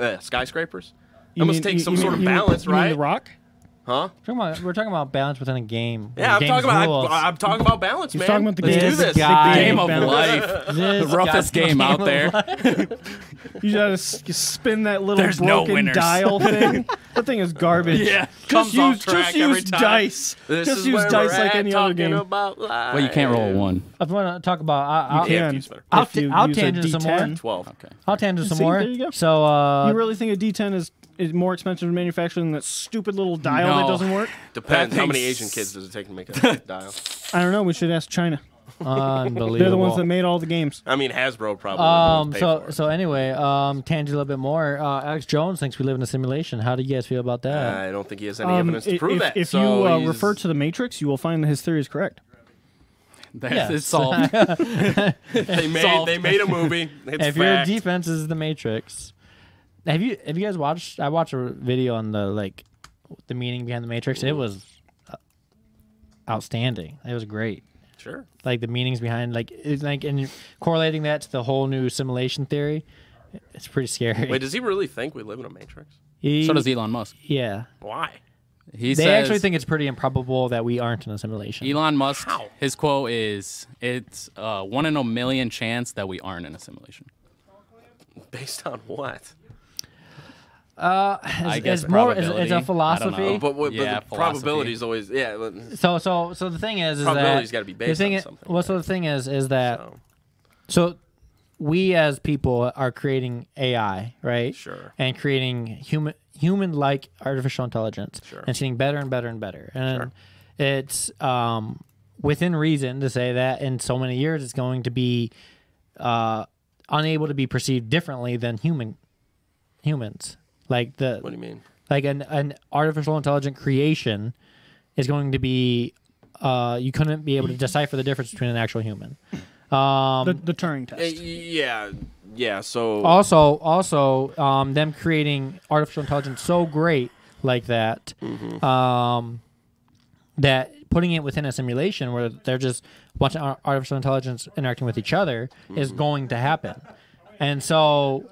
That must take some sort of balance, you mean right? The Rock? Huh? We're talking about balance within a game. Yeah, The I'm talking game's about rules. I'm talking about balance, He's man. talking about the Let's game. do this. Guy- Game of balance. life. This The roughest guy's game out there. You gotta spin that little There's no broken winners. dial thing. That thing is garbage. Yeah, comes off track just use every time. dice. This just is use where dice we're like at, any other talking game. about life. Well, you can't roll a 1. I want to talk about. You Yeah, can. use better. I'll If you use a tangent some more. D10. 12. Okay. I'll tangent some See, more. there you go. So You really think a D10 is more expensive to manufacture than that stupid little dial that No. doesn't work? Depends. That How many thing's- Asian kids does it take to make a dial? I don't know. We should ask China. unbelievable. They're the ones that made all the games. I mean, Hasbro probably. So anyway, tangent a little bit more. Alex Jones thinks we live in a simulation. How do you guys feel about that? I don't think he has any evidence to prove that. If so you he's- refer to the Matrix, you will find that his theory is correct. That's Yes. it's solved. they made a movie. It's If your fact. defense is the Matrix, have you guys watched? I watched a video on the meaning behind the Matrix. It was outstanding. It was great. Sure. Like the meanings behind and correlating that to the whole new simulation theory. It's pretty scary. Wait, does he really think we live in a matrix? So does Elon Musk. Yeah. Why? He They says, actually think it's pretty improbable that we aren't in a simulation. Elon Musk. How? His quote is, "It's 1 in a million chance that we aren't in a simulation." Based on what? I guess it's more it's probability. a I don't philosophy. know. But Yeah, the philosophy. probability is always but- So the thing is Probability's that gotta be based the thing on is- something, Well, so the thing is that so, so we as people are creating AI, right? Sure. And creating human-like artificial intelligence, Sure. and it's getting better and better and better. And Sure. it's within reason to say that in so many years it's going to be unable to be perceived differently than humans. Like what do you mean? like an artificial intelligent creation is going to be you couldn't be able to decipher the difference between an actual human. The Turing test. Yeah. So Also, them creating artificial intelligence so great like that, that putting it within a simulation where they're just a bunch of artificial intelligence interacting with each other is going to happen. And so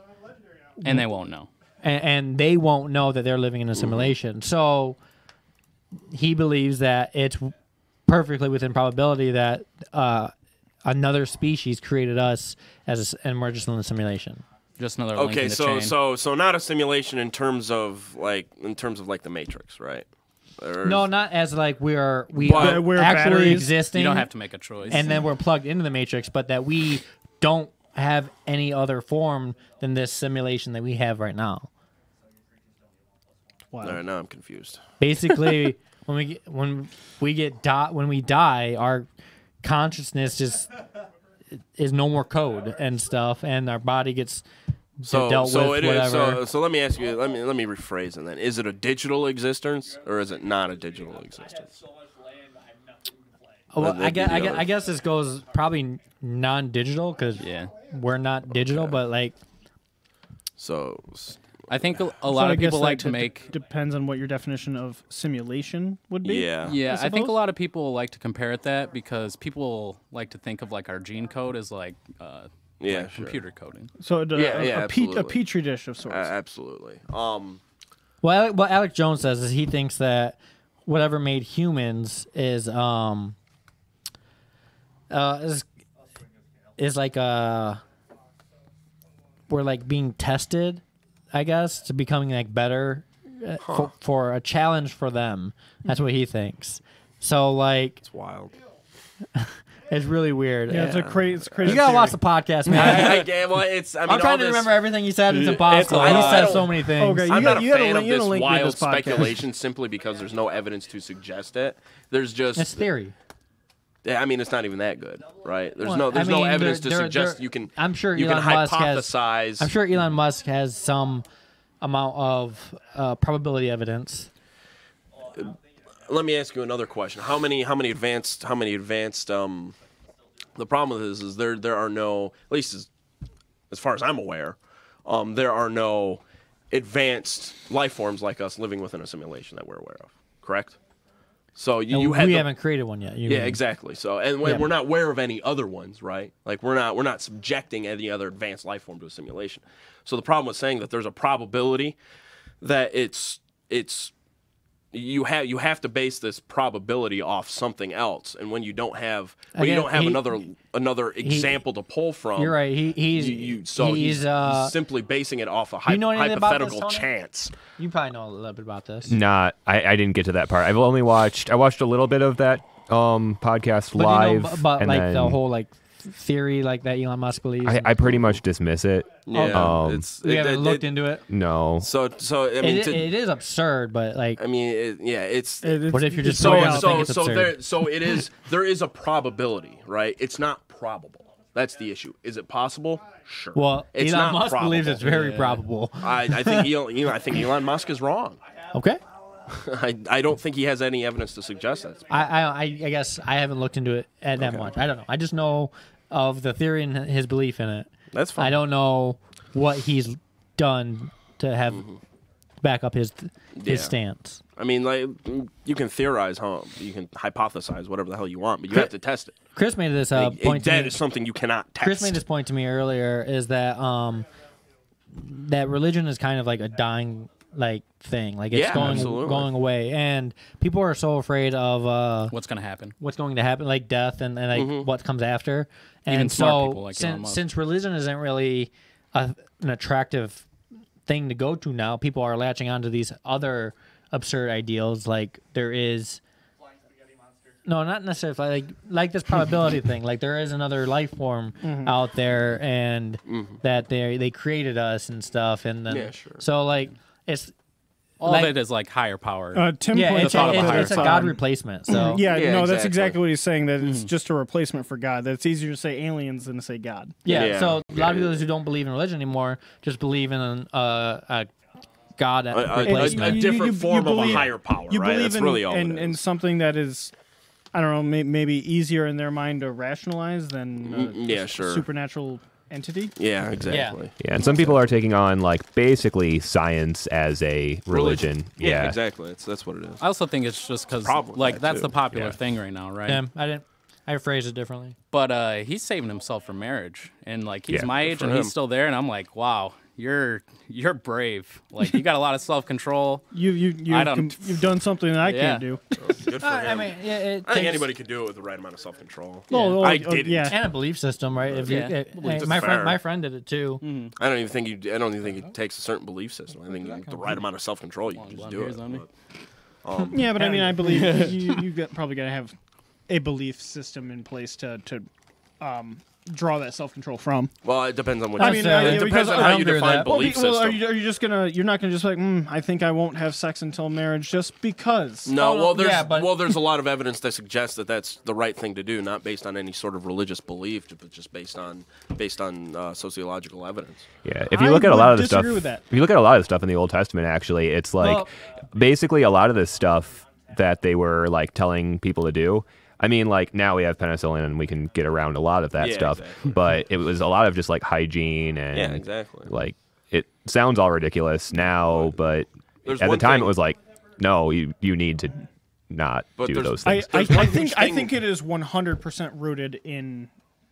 And they won't know. And they won't know that they're living in a simulation. So he believes that it's perfectly within probability that another species created us and we're just in the simulation. Just another link in the chain. So not a simulation in terms of like the Matrix, right? No, not as like we're we're actually batteries. existing. You don't have to make a choice. And then we're plugged into the Matrix, but that we don't have any other form than this simulation that we have right now. Wow. All right, now I'm confused. Basically, when we die, our consciousness just is no more code and stuff, and our body gets dealt with whatever. So let me ask you. Let me rephrase it then. Is it a digital existence or is it not a digital existence? Well, I guess this goes probably non-digital because we're not digital, but like. So. I think a lot of people like to make... Depends on what your definition of simulation would be. Yeah. I think a lot of people like to compare it that because people like to think of like our gene code as like, computer coding. So a absolutely. petri dish of sorts. Absolutely. Well, what Alex Jones says is he thinks that whatever made humans is like we're like being tested, I guess, to becoming like better for a challenge for them. That's what he thinks. So like, it's wild. It's really weird. Yeah, it's crazy. You gotta watch the podcast, man. I'm trying to remember everything he said. It's impossible. He said so many things. Okay, I'm not a fan of this wild wild speculation simply because there's no evidence to suggest it. There's just it's theory. Yeah, I mean, it's not even that good, right? There's no evidence to suggest you can. I'm sure you Elon can Musk hypothesize. I'm sure Elon Musk has some amount of probability evidence. Let me ask you another question. How many advanced the problem with this is there are no, at least as far as I'm aware, there are no advanced life forms like us living within a simulation that we're aware of. Correct? So we haven't created one yet. Exactly. So we're not aware of any other ones, right? Like we're not subjecting any other advanced life form to a simulation. So the problem with saying that there's a probability that you have to base this probability off something else, and when you don't have another example to pull from, you're right. He's simply basing it off a hypothetical chance. You probably know a little bit about this. Nah, I didn't get to that part. I watched a little bit of that podcast live, but and like then the whole like theory like that Elon Musk believes. I pretty much dismiss it. Yeah, you haven't looked into it. No. So I mean, it is absurd, but like I mean, it's. What if you're just so absurd? there is a probability, right? It's not probable. That's the issue. Is it possible? Sure. Well, it's Elon not Musk probable. believes it's very probable. I think Elon Musk is wrong. Okay. I don't think he has any evidence to suggest that. I guess I haven't looked into it that much. I don't know. I just know of the theory and his belief in it. That's fine. I don't know what he's done to have back up his stance. I mean, like you can theorize, you can hypothesize whatever the hell you want, but you have to test it. Chris made this point. That is something you cannot test. Chris made this point to me earlier. Is that that religion is kind of like a dying thing, like it's going away, and people are so afraid of what's going to happen, like death and like what comes after. And even smart people like since religion isn't really an attractive thing to go to now, people are latching onto these other absurd ideals. Like there is not necessarily like this probability thing. Like there is another life form out there, and that they created us and stuff, and then so like it's. All of it is like higher power. Tim it's a God replacement. So that's exactly what he's saying. That it's just a replacement for God. That it's easier to say aliens than to say God. So a lot of people who don't believe in religion anymore just believe in a God replacement, a different form of a higher power. You right? believe That's really all in something that is, I don't know, maybe easier in their mind to rationalize than supernatural entity. Yeah, exactly. Yeah, and some people are taking on like basically science as a religion. Yeah, exactly. That's what it is. I also think it's just because that's the popular thing right now, right? Yeah, I phrased it differently. But he's saving himself for marriage, and like he's my age and he's still there, and I'm like, wow, you're brave. Like you got a lot of self control. You've done something that I can't do. Good for him. I mean, yeah, it I think takes- anybody could do it with the right amount of self control. Well, I didn't. Yeah. and a belief system, right? If you, Yeah. Belief is my fair. friend did it too. I don't even think it takes a certain belief system. I think the right amount of self control, you can just blonde do hairs it. on me. But, Yeah, but I mean, I believe probably got to have a belief system in place to draw that self control from. well, it depends on what. I mean, it it depends because on I how don't you agree with define that. belief well, system. are you just gonna? You're not gonna just like, I think I won't have sex until marriage just because. No, well, there's yeah, but- there's a lot of evidence that suggests that that's the right thing to do, not based on any sort of religious belief, but just based on sociological evidence. Yeah, if you look at a lot of the stuff, disagree with that. if you look at a lot of the stuff in the Old Testament, actually, it's like Well- basically a lot of this stuff that they were like telling people to do. I mean, like now we have penicillin and we can get around a lot of that Yeah, stuff, exactly. but it was a lot of just like hygiene and Yeah, exactly. like it sounds all ridiculous now, but There's at the one time thing- it was like, no, you need to not But do there's- those I, things. I, There's one I huge think I thing- think it is 100% rooted in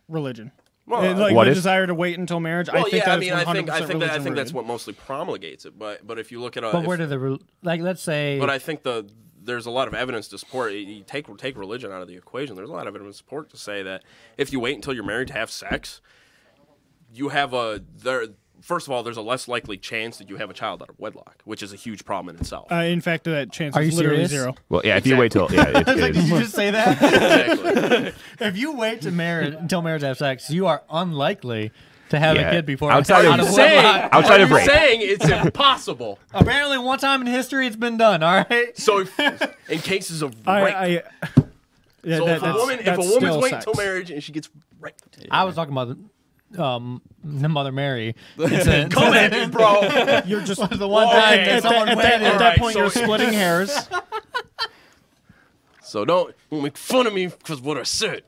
religion. Well, Like What the is? desire to wait until marriage. Well, I think yeah, I that mean, is 100% I think that's religion-rooted. what mostly promulgates it. But if you look at But where do the like? Let's say. But I think there's a lot of evidence to support. You take religion out of the equation. There's a lot of evidence to support to say that if you wait until you're married to have sex, you have First of all, there's a less likely chance that you have a child out of wedlock, which is a huge problem in itself. In fact, that chance Are is you literally serious? 0. Well, yeah, if you wait till it Did is. you just say that? Exactly. If you wait to marriage until marriage to have sex, you are unlikely to have Yeah. a kid before. Outside of- out saying, wedlock. Outside of You're rape. saying it's impossible. Apparently, one time in history, it's been done. All right. So, in cases of rape, Yeah, so if a that's woman's still waiting sex. until marriage and she gets raped, I was talking about the Mother Mary incident. come at me, bro. You're just the one Okay, time at that someone at waited. that Alright, point so- you're splitting hairs. So don't make fun of me because what I said.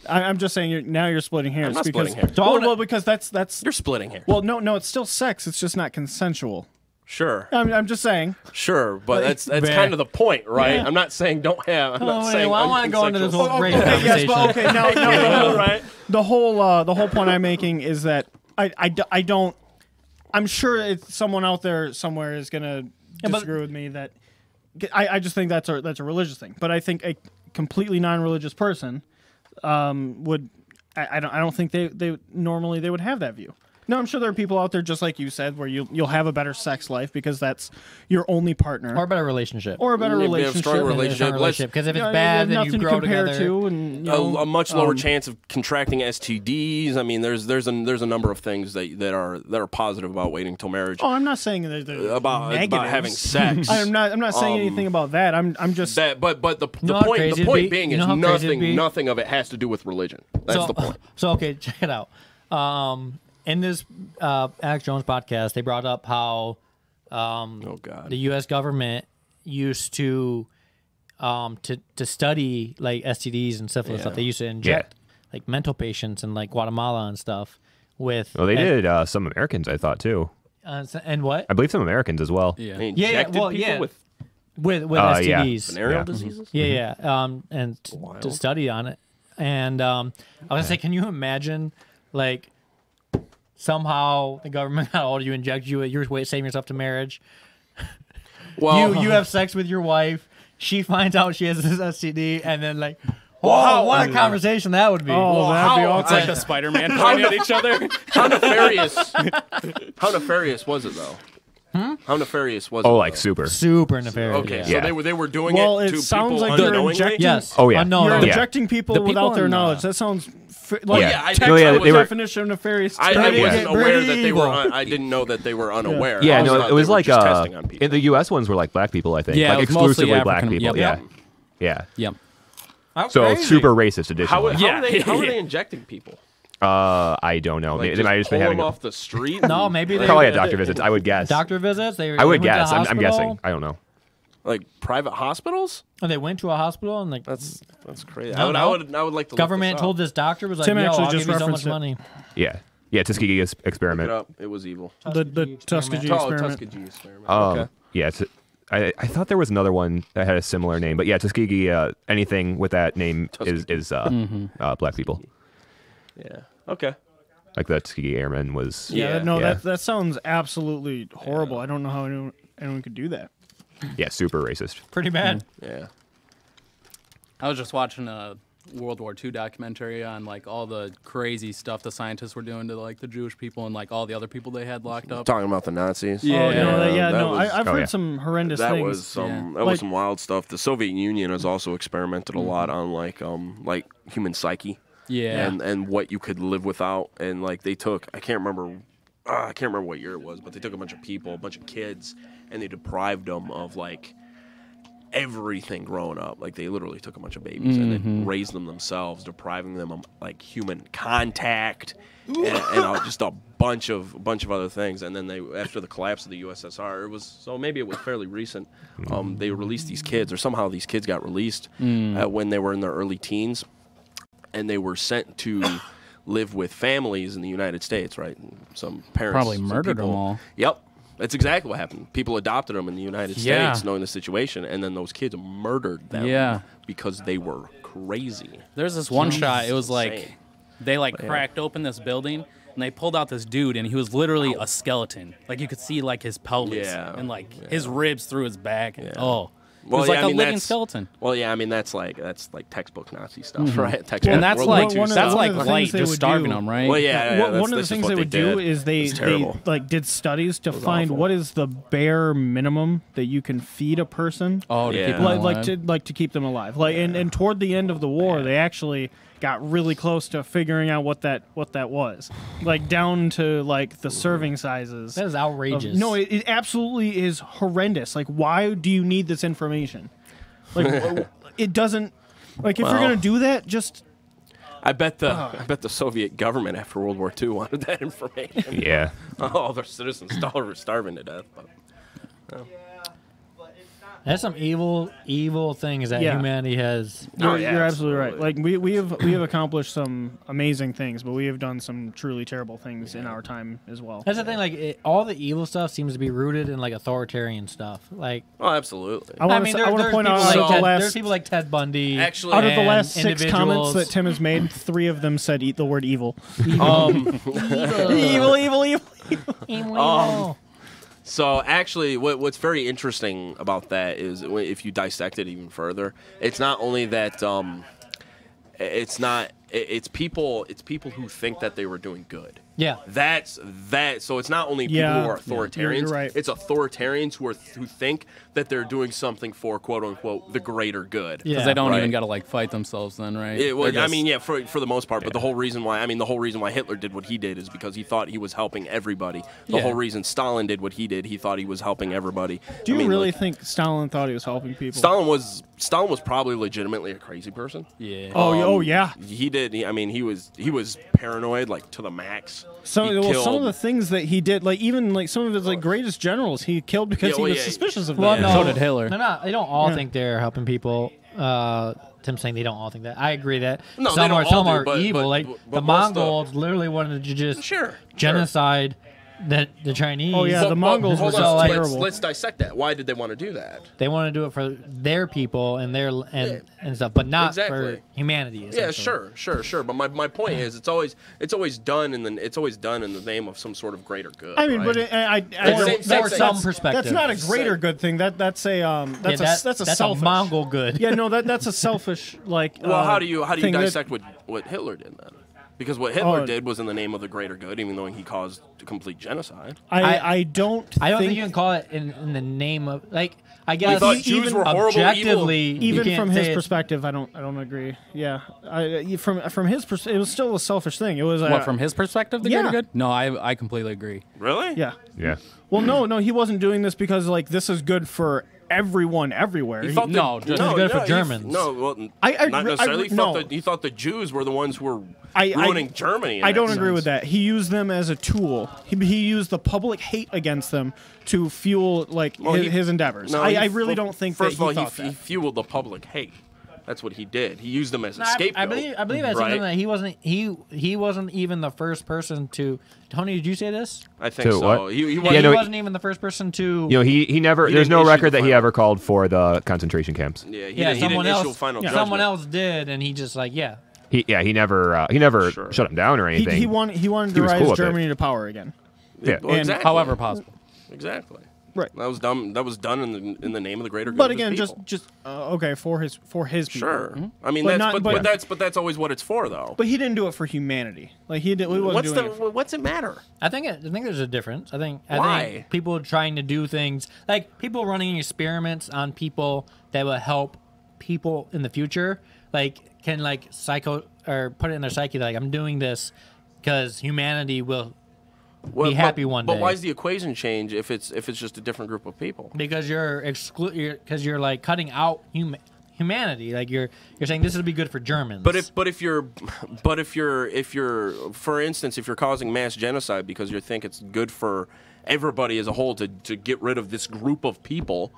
I'm just saying you're splitting hairs. I'm not because, splitting hairs. So I wanna- well, because that's You're splitting hair. well, no, it's still sex. It's just not consensual. Sure, I'm just saying. sure, but that's Bah. kind of the point, right? Yeah. I'm not saying don't have. I'm not wait, saying well, I wanna go into this unconsensual whole rape Okay, yes, but conversation. okay, no, right? the whole point I'm making is that I don't. I'm sure it's someone out there somewhere is gonna but- disagree with me that I just think that's a religious thing. But I think a completely non-religious person would. I don't think they normally they would have that view. No, I'm sure there are people out there just like you said where you'll have a better sex life because that's your only partner Or a better relationship. or a better Yeah, we have relationship. stronger relationship. Because if You it's know, bad, you have then you nothing to grow compare together. to, and you know, A much lower chance of contracting STDs. I mean, there's a number of things that are positive about waiting till marriage. Oh, I'm not saying that there's about negatives. having sex. I'm not saying anything about that. I'm just That, but the know how point crazy the it'd point be? being You is know how crazy it'd be? nothing of it has to do with religion. That's the point. So okay, check it out. In this Alex Jones podcast, they brought up how Oh God. the U.S. government used to study like STDs and syphilis stuff. They used to inject like mental patients in like Guatemala and stuff with. Well, they did some Americans, I thought too. And what? I believe some Americans as well. Yeah. They Yeah, injected well, people yeah. with With yeah. STDs. venereal Yeah. diseases. Yeah. And to study on it. And I was gonna say, can you imagine like somehow the government got hold of you, inject you, you're saving yourself to marriage. Well, You have sex with your wife. She finds out she has this STD, and then like, wow, what a conversation that would be. oh, that'd be how- awkward. It's like the Spider-Man pointing at each other. how nefarious was it though? How nefarious was it? Oh, like though? super. Super nefarious. Okay, yeah. so Yeah. they were doing Well, it it to sounds people like you're unknowingly. injecting- Yes. Oh, yeah. I know. You're Yeah. injecting people The people without their in, knowledge. That sounds like Yeah, I- No, yeah, was they were. definition of nefarious. I Pretty- wasn't aware pretty that they were. evil. I didn't know that they were unaware. Yeah, I no, thought it was they were like just testing on people. in the U.S. ones were like black people, I think, Yeah, like it was mostly exclusively black African- people. yep. Yeah, Yep. How So crazy. super racist edition. How are Yeah. they injecting people? I don't know. Like They might have just been having. off the street. No, maybe they Probably had doctor visits. I would guess. doctor visits. They I would they went to guess. the I'm guessing. hospital, I don't know. Like private hospitals. And they went to a hospital and like That's crazy. No, I would like to. government look told this doctor was like, Tim "Yo, actually I'll just give you so much referenced it. money." Yeah, Tuskegee this up. Look experiment. it up. It was evil. the Tuskegee Oh, experiment. Tuskegee experiment. Okay. Yeah, I thought there was another one that had a similar name, but yeah, Tuskegee. Anything with that name is black people. Yeah. Okay. Like the Tuskegee Airmen was. Yeah, no, yeah. that sounds absolutely horrible. I don't know how anyone could do that. Yeah, super racist. Pretty bad. Yeah. I was just watching a World War II documentary on like all the crazy stuff the scientists were doing to like the Jewish people and like all the other people they had locked up. Talking about the Nazis. Yeah. Oh, Yeah, that was- I've heard some horrendous That things. was some that Like- was some wild stuff. The Soviet Union has also experimented a lot on like human psyche. Yeah. And what you could live without, and like they took I can't remember what year it was, but they took a bunch of people, a bunch of kids, and they deprived them of like everything growing up. Like they literally took a bunch of babies and then raised them themselves, depriving them of like human contact and just a bunch of other things. And then they, after the collapse of the USSR, maybe it was fairly recent. They released these kids, or somehow these kids got released when they were in their early teens, and they were sent to live with families in the United States. Right, some parents Probably some murdered people- them all. Yep. That's exactly what happened. People adopted them in the United Yeah. States, knowing the situation, and then those kids murdered them Yeah. because they were crazy. There's this one shot. It was like insane. they like cracked open this building and they pulled out this dude and he was literally a skeleton. Like you could see like his pelvis and like his ribs through his back. Oh, he was like a living skeleton. Well, yeah, I mean that's like textbook Nazi stuff, right? Textbook And that's World War like II one of stuff. that's one like of the light things they just would starving do- them, right? Well, yeah, One of the that's things just they what would do did. is they It's terrible. like did studies to find awful. what is the bare minimum that you can feed a person, Oh, to Yeah. keep them alive. like to keep them alive. Like and toward the end of the war, they actually got really close to figuring out what that was, like down to like the serving sizes. That is outrageous. No, it absolutely is horrendous. Like, why do you need this information? Like, it doesn't. Like, if you're Well. gonna do that, just I bet the Soviet government after World War II wanted that information. Yeah. All their citizens were starving to death. But That's some evil things that Yeah. humanity has. you're, yeah, you're absolutely right. absolutely. Like, we have accomplished some amazing things, but we have done some truly terrible things in our time as well. That's the thing. Like all the evil stuff seems to be rooted in like authoritarian stuff. Like oh, absolutely. I want to there's point people out like out of the Ted, last there's people like Ted Bundy. Actually, out of the and last 6 comments individuals. that Tim has made, 3 of them said eat the word evil. evil, evil. evil. So actually, what's very interesting about that is if you dissect it even further, it's not only that it's people who think that they were doing good. Yeah. That's that. So it's not only people Yeah. who are authoritarians. You're right. It's authoritarians who think that they're doing something for quote unquote the greater good. Yeah. Because they don't Right. even got to like fight themselves then, right? Well, They're I just- mean, yeah, for the most part. But the whole reason why Hitler did what he did is because he thought he was helping everybody. The Yeah. whole reason Stalin did what he did, he thought he was helping everybody. Do you I mean, really like, think Stalin thought he was helping people? Stalin was probably legitimately a crazy person. yeah. Oh yeah. He did. He was paranoid like to the max. Some He of the killed- things that he did, like even like some of his like greatest generals, he killed because Yeah, he well, was yeah. suspicious of Well, them. no, So did Hitler. They're not. They don't all Yeah. think they're helping people. Tim's saying they don't all think that. I agree that No, they some don't are all some do, are but- evil. but- like but the most of- Mongols literally wanted to just Sure. genocide the Chinese. Oh, yeah, the Mongols hold were on, so, like, terrible. let's dissect that. Why did they want to do that? They want to do it for their people and their and stuff, but not Exactly. for humanity. Yeah, essentially. sure. But my point is, it's always done in the name of some sort of greater good. I mean, right? but I Or Same- from same- some perspective. that's not a greater good thing. That's a that's a selfish. Mongol good. Yeah, no, that's a selfish like. well, how do you thing that- dissect what Hitler did then? Because what Hitler Oh. did was in the name of the greater good, even though he caused complete genocide. I don't. I don't think you can call it in the name of like. I guess thought Jews were horrible, objectively, you even can't from say his it- perspective, I don't agree. Yeah, from his it was still a selfish thing. It was What, from his perspective, the yeah. greater good? No, I completely agree. Really? yeah. Yeah. Well, no, he wasn't doing this because like this is good for everyone everywhere. He He- thought No, that, just- It's good for he- Germans. No, well, I- not I- necessarily. no. He thought the Jews were the ones who were I- ruining Germany. in I don't that agree sense. with that. He used them as a tool. He used the public hate against them to fuel like Well, his endeavors. No, I really don't think First that of he all, thought he that. fueled the public hate. That's what he did. He used them as a I scapegoat. believe that's right? something that he wasn't even the first person to. Tony, did you say this? I think To so. what? He Yeah, wasn't, no, he wasn't even the first person to. You know, he never. He There's didn't no issue record the that he final- ever called for the concentration camps. yeah, he yeah, didn't someone issue a else. final Someone judgment. else did, and he just like He never Sure. shut him down or anything. He wanted He to was rise cool with Germany to power again. Yeah. Well, exactly. However possible. Exactly. Right. That was dumb. That was done in the name of the greater good. But of his again, people. just okay for his people. Sure. I mean, But that's always what it's for, though. But he didn't do it for humanity. Like he wasn't doing it. What's it matter? I think there's a difference. I think Why? people trying to do things like people running experiments on people that will help people in the future, like can like psycho or put it in their psyche like I'm doing this because humanity will be happy one day. But why does the equation change if it's just a different group of people? Because you're like cutting out humanity. Like you're saying this would be good for Germans. But if you're for instance, if you're causing mass genocide because you think it's good for everybody as a whole to get rid of this group of people,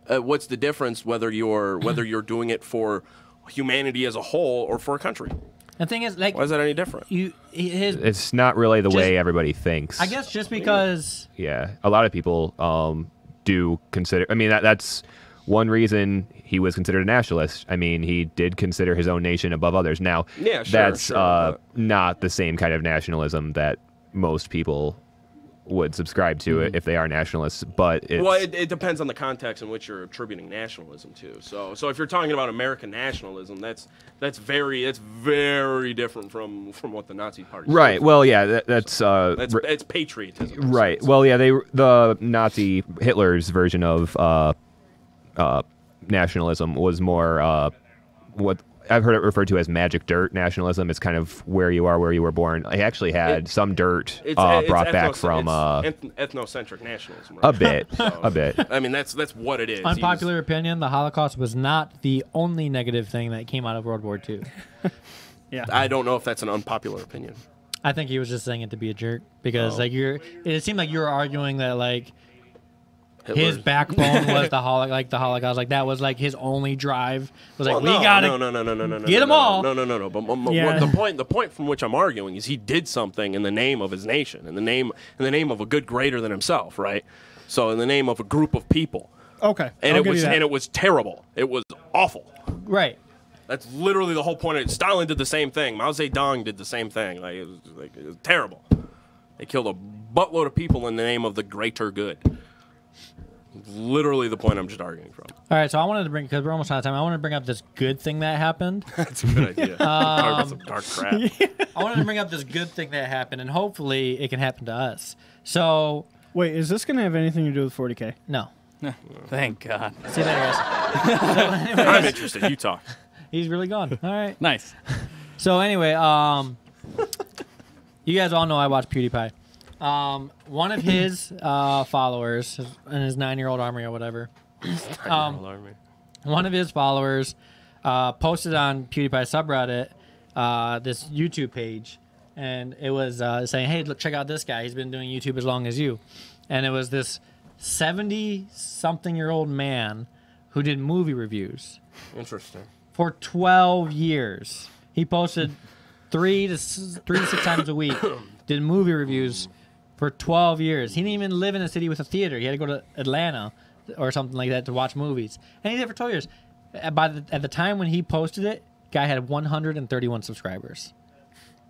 what's the difference whether you're doing it for humanity as a whole or for a country? The thing is, like, Why is that any different? It's not really the way everybody thinks. I guess just because. Yeah, a lot of people do consider. I mean, that's one reason he was considered a nationalist. I mean, he did consider his own nation above others. Now, yeah, sure, that's not the same kind of nationalism that most people would subscribe to it if they are nationalists. But it depends on the context in which you're attributing nationalism to. So if you're talking about American nationalism, that's very different from what the Nazi Party. Right. Well, yeah, it's patriotism. Right. Well, yeah, the Nazi Hitler's version of nationalism was more what I've heard it referred to as magic dirt nationalism. It's kind of where you are, where you were born. I actually had some dirt brought back from ethnocentric nationalism. Right? A bit, a bit. I mean, that's what it is. Unpopular opinion: the Holocaust was not the only negative thing that came out of World War II. Yeah, I don't know if that's an unpopular opinion. I think he was just saying it to be a jerk because it seemed like you were arguing that like his backbone was the Holocaust, like that was like his only drive. Was like we gotta get them all. No. But the point from which I'm arguing is he did something in the name of his nation, in the name of a good greater than himself, right? So in the name of a group of people. Okay, and it was terrible. It was awful. Right. That's literally the whole point of it. Stalin did the same thing. Mao Zedong did the same thing. It was terrible. They killed a buttload of people in the name of the greater good. Literally the point I'm just arguing from. All right, so I wanted to bring, because we're almost out of time, I wanted to bring up this good thing that happened. That's a good idea. Talk about some dark crap. I wanted to bring up this good thing that happened, and hopefully it can happen to us. So... Wait, is this going to have anything to do with 40K? No. Thank God. See you later, guys. I'm interested. You talk. He's really gone. All right. Nice. So anyway, you guys all know I watch PewDiePie. One of his followers in his 9-year-old army or whatever, one of his followers posted on PewDiePie subreddit this YouTube page, and it was saying, "Hey, look, check out this guy. He's been doing YouTube as long as you." And it was this 70-something-year-old man who did movie reviews. Interesting. For 12 years. He posted 3 to 6 times a week, did movie reviews for 12 years. He didn't even live in a city with a theater. He had to go to Atlanta or something like that to watch movies. And he did it for 12 years. At the time when he posted it, guy had 131 subscribers.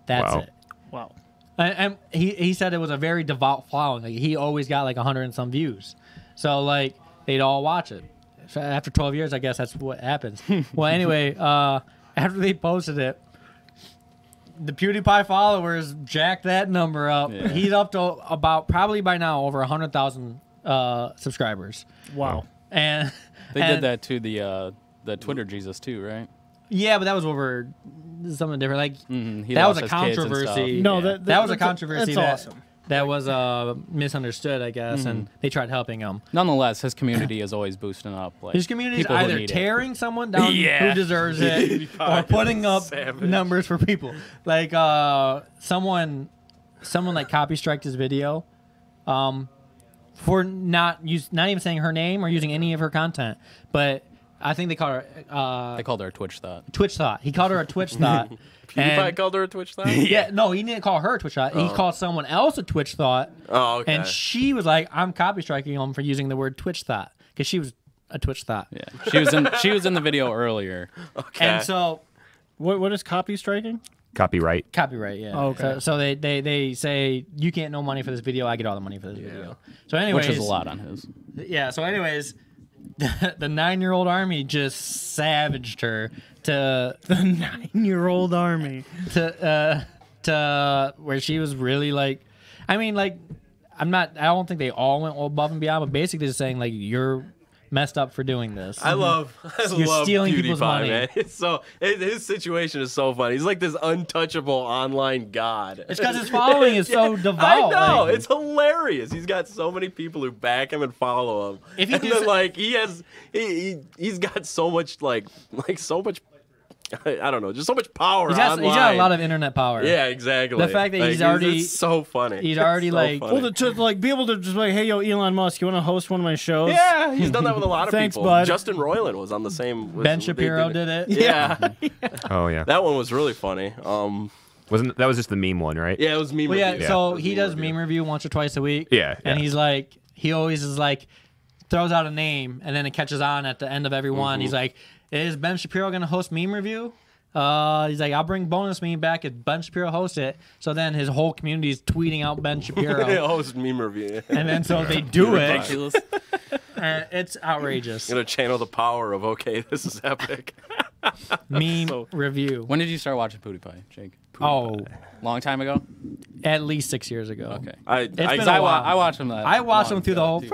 That's it. Wow. And he said it was a very devout following. Like, he always got like 100 and some views. So like they'd all watch it. After 12 years, I guess that's what happens. Well, anyway, after they posted it, the PewDiePie followers jacked that number up. Yeah. He's up to about, probably by now, over 100,000 subscribers. Wow. And they did that to the Twitter Jesus too, right? Yeah, but that was over something different. Like that was a controversy. No, that was a controversy. That's awesome. That was misunderstood, I guess, and they tried helping him. Nonetheless, his community is always boosting up. Like, his community is either tearing someone down who deserves it, or putting up numbers for people. Like someone like copy striked his video, for not even saying her name or using any of her content, but I think they called her. They called her a Twitch thought. Twitch thought. He called her a Twitch thought. PewDiePie called her a Twitch thought? Yeah, no, he didn't call her a Twitch thought. He called someone else a Twitch thought. Oh, okay. And she was like, "I'm copy striking him for using the word Twitch thought," because she was a Twitch thought. Yeah, she was in the video earlier. Okay. And so What is copy striking? Copyright. Copyright, yeah. Oh, okay. So they say you can't no money for this video. I get all the money for this video. So anyways, Which is a lot on his. Yeah. So anyways, the 9-year-old army just savaged her to The 9-year-old army. to where she was really like, I mean, like, I don't think they all went above and beyond, but basically just saying like you're messed up for doing this. I love stealing PewDiePie, people's money. man. It's so his situation is so funny. He's like this untouchable online god. It's because his following is so devout. I know, like- it's hilarious. He's got so many people who back him and follow him. If he and does- then like he's got so much like so much I don't know, just so much power he's online. got a lot of internet power. Yeah, exactly. The fact that Like, he's already- it's so funny. he's already, So like- funny. Well, to like be able to just like, hey, yo, Elon Musk, you want to host one of my shows? yeah, he's done that with a lot of Thanks, people. bud. Justin Roiland was on the same. Ben Shapiro did it. Yeah, Oh yeah. that one was really funny. Wasn't that was just the meme one, right? Yeah, it was meme. Well, yeah. review. So It was he does review. meme review once or twice a week. Yeah, And yeah. he's like, he always is like, throws out a name, and then it catches on at the end of every one. He's like, is Ben Shapiro gonna host meme review? He's like, I'll bring bonus meme back if Ben Shapiro hosts it. So then his whole community is tweeting out Ben Shapiro, host meme review. and then so they do it. Ridiculous. And it's outrageous. Gonna channel the power of okay, this is epic. Meme review. When did you start watching PewDiePie, Jake? Oh, Long time ago? at least 6 years ago. Okay. been a I while. watched him that. I watched long him through the ago, whole too.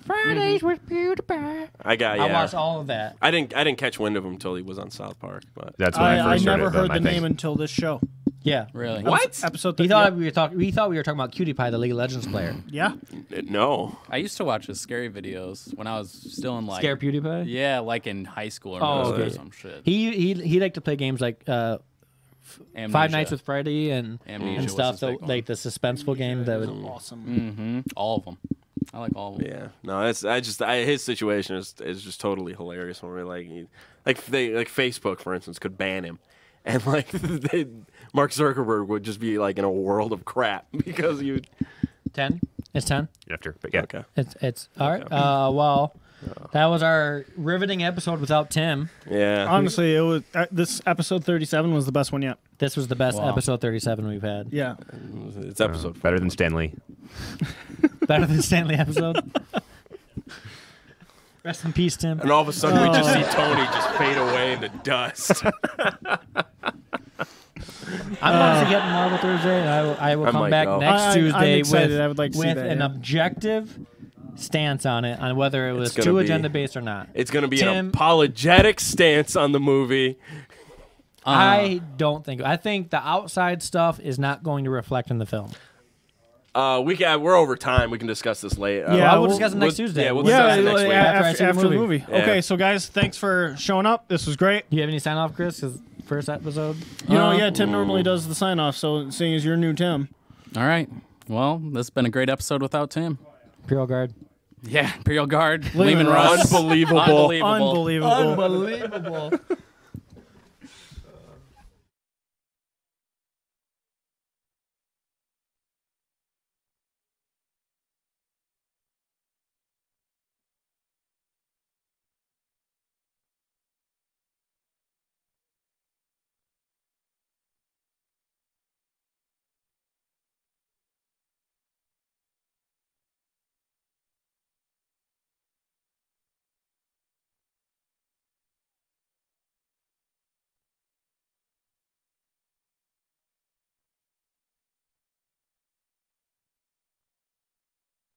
Fridays with PewDiePie. I I watched all of that. I didn't catch wind of him until he was on South Park, but That's when I I first never started heard them, the I think. name until this show. Yeah. Really? what? Episode. We 30, thought yeah. we were talking. We thought we were talking about Cutie Pie, the League of Legends player. Yeah. No. I used to watch his scary videos when I was still in like Scare PewDiePie. yeah, like in high school or Oh, middle school or okay. some shit. He liked to play games like Amnesia. Five Nights with Freddy and Amnesia was stuff. his So, big one. like the suspenseful game that would. Awesome. All of them. I like all of them. Yeah. No, his situation is just totally hilarious when we're like Facebook for instance could ban him. And like Mark Zuckerberg would just be like in a world of crap because you 10. It's 10. After, but yeah. okay. It's all right. Well, that was our riveting episode without Tim. Yeah. Honestly, it was this episode 37 was the best one yet. This was the best Wow. episode 37 we've had. Yeah. It's episode Better than Stanley. Better than Stanley episode. Rest in peace, Tim. and all of a sudden we just see Tony just fade away into dust. I'm going to get Marvel Thursday, and I will I come might back go. next I'm Tuesday excited. with, I would like to see with that, an yeah. objective stance on it, on whether it was gonna too be- agenda based or not. It's gonna be an Tim- apologetic stance on the movie. I don't think. I think the outside stuff is not going to reflect in the film. We're over time. We can discuss this later. Yeah, we'll we'll- discuss it next Tuesday. Yeah, we'll Yeah, discuss it next week. After I see after the the movie. movie. Yeah. Okay, so guys, thanks for showing up. This was great. Do you have any sign off, Chris? 'Cause first episode. You know, yeah, Tim normally does the sign off, so seeing as you're new Tim. All right. Well, this has been a great episode without Tim. Imperial Guard. Yeah, Imperial Guard, Lehman Lehman Russ. Unbelievable. Unbelievable. Unbelievable. Unbelievable.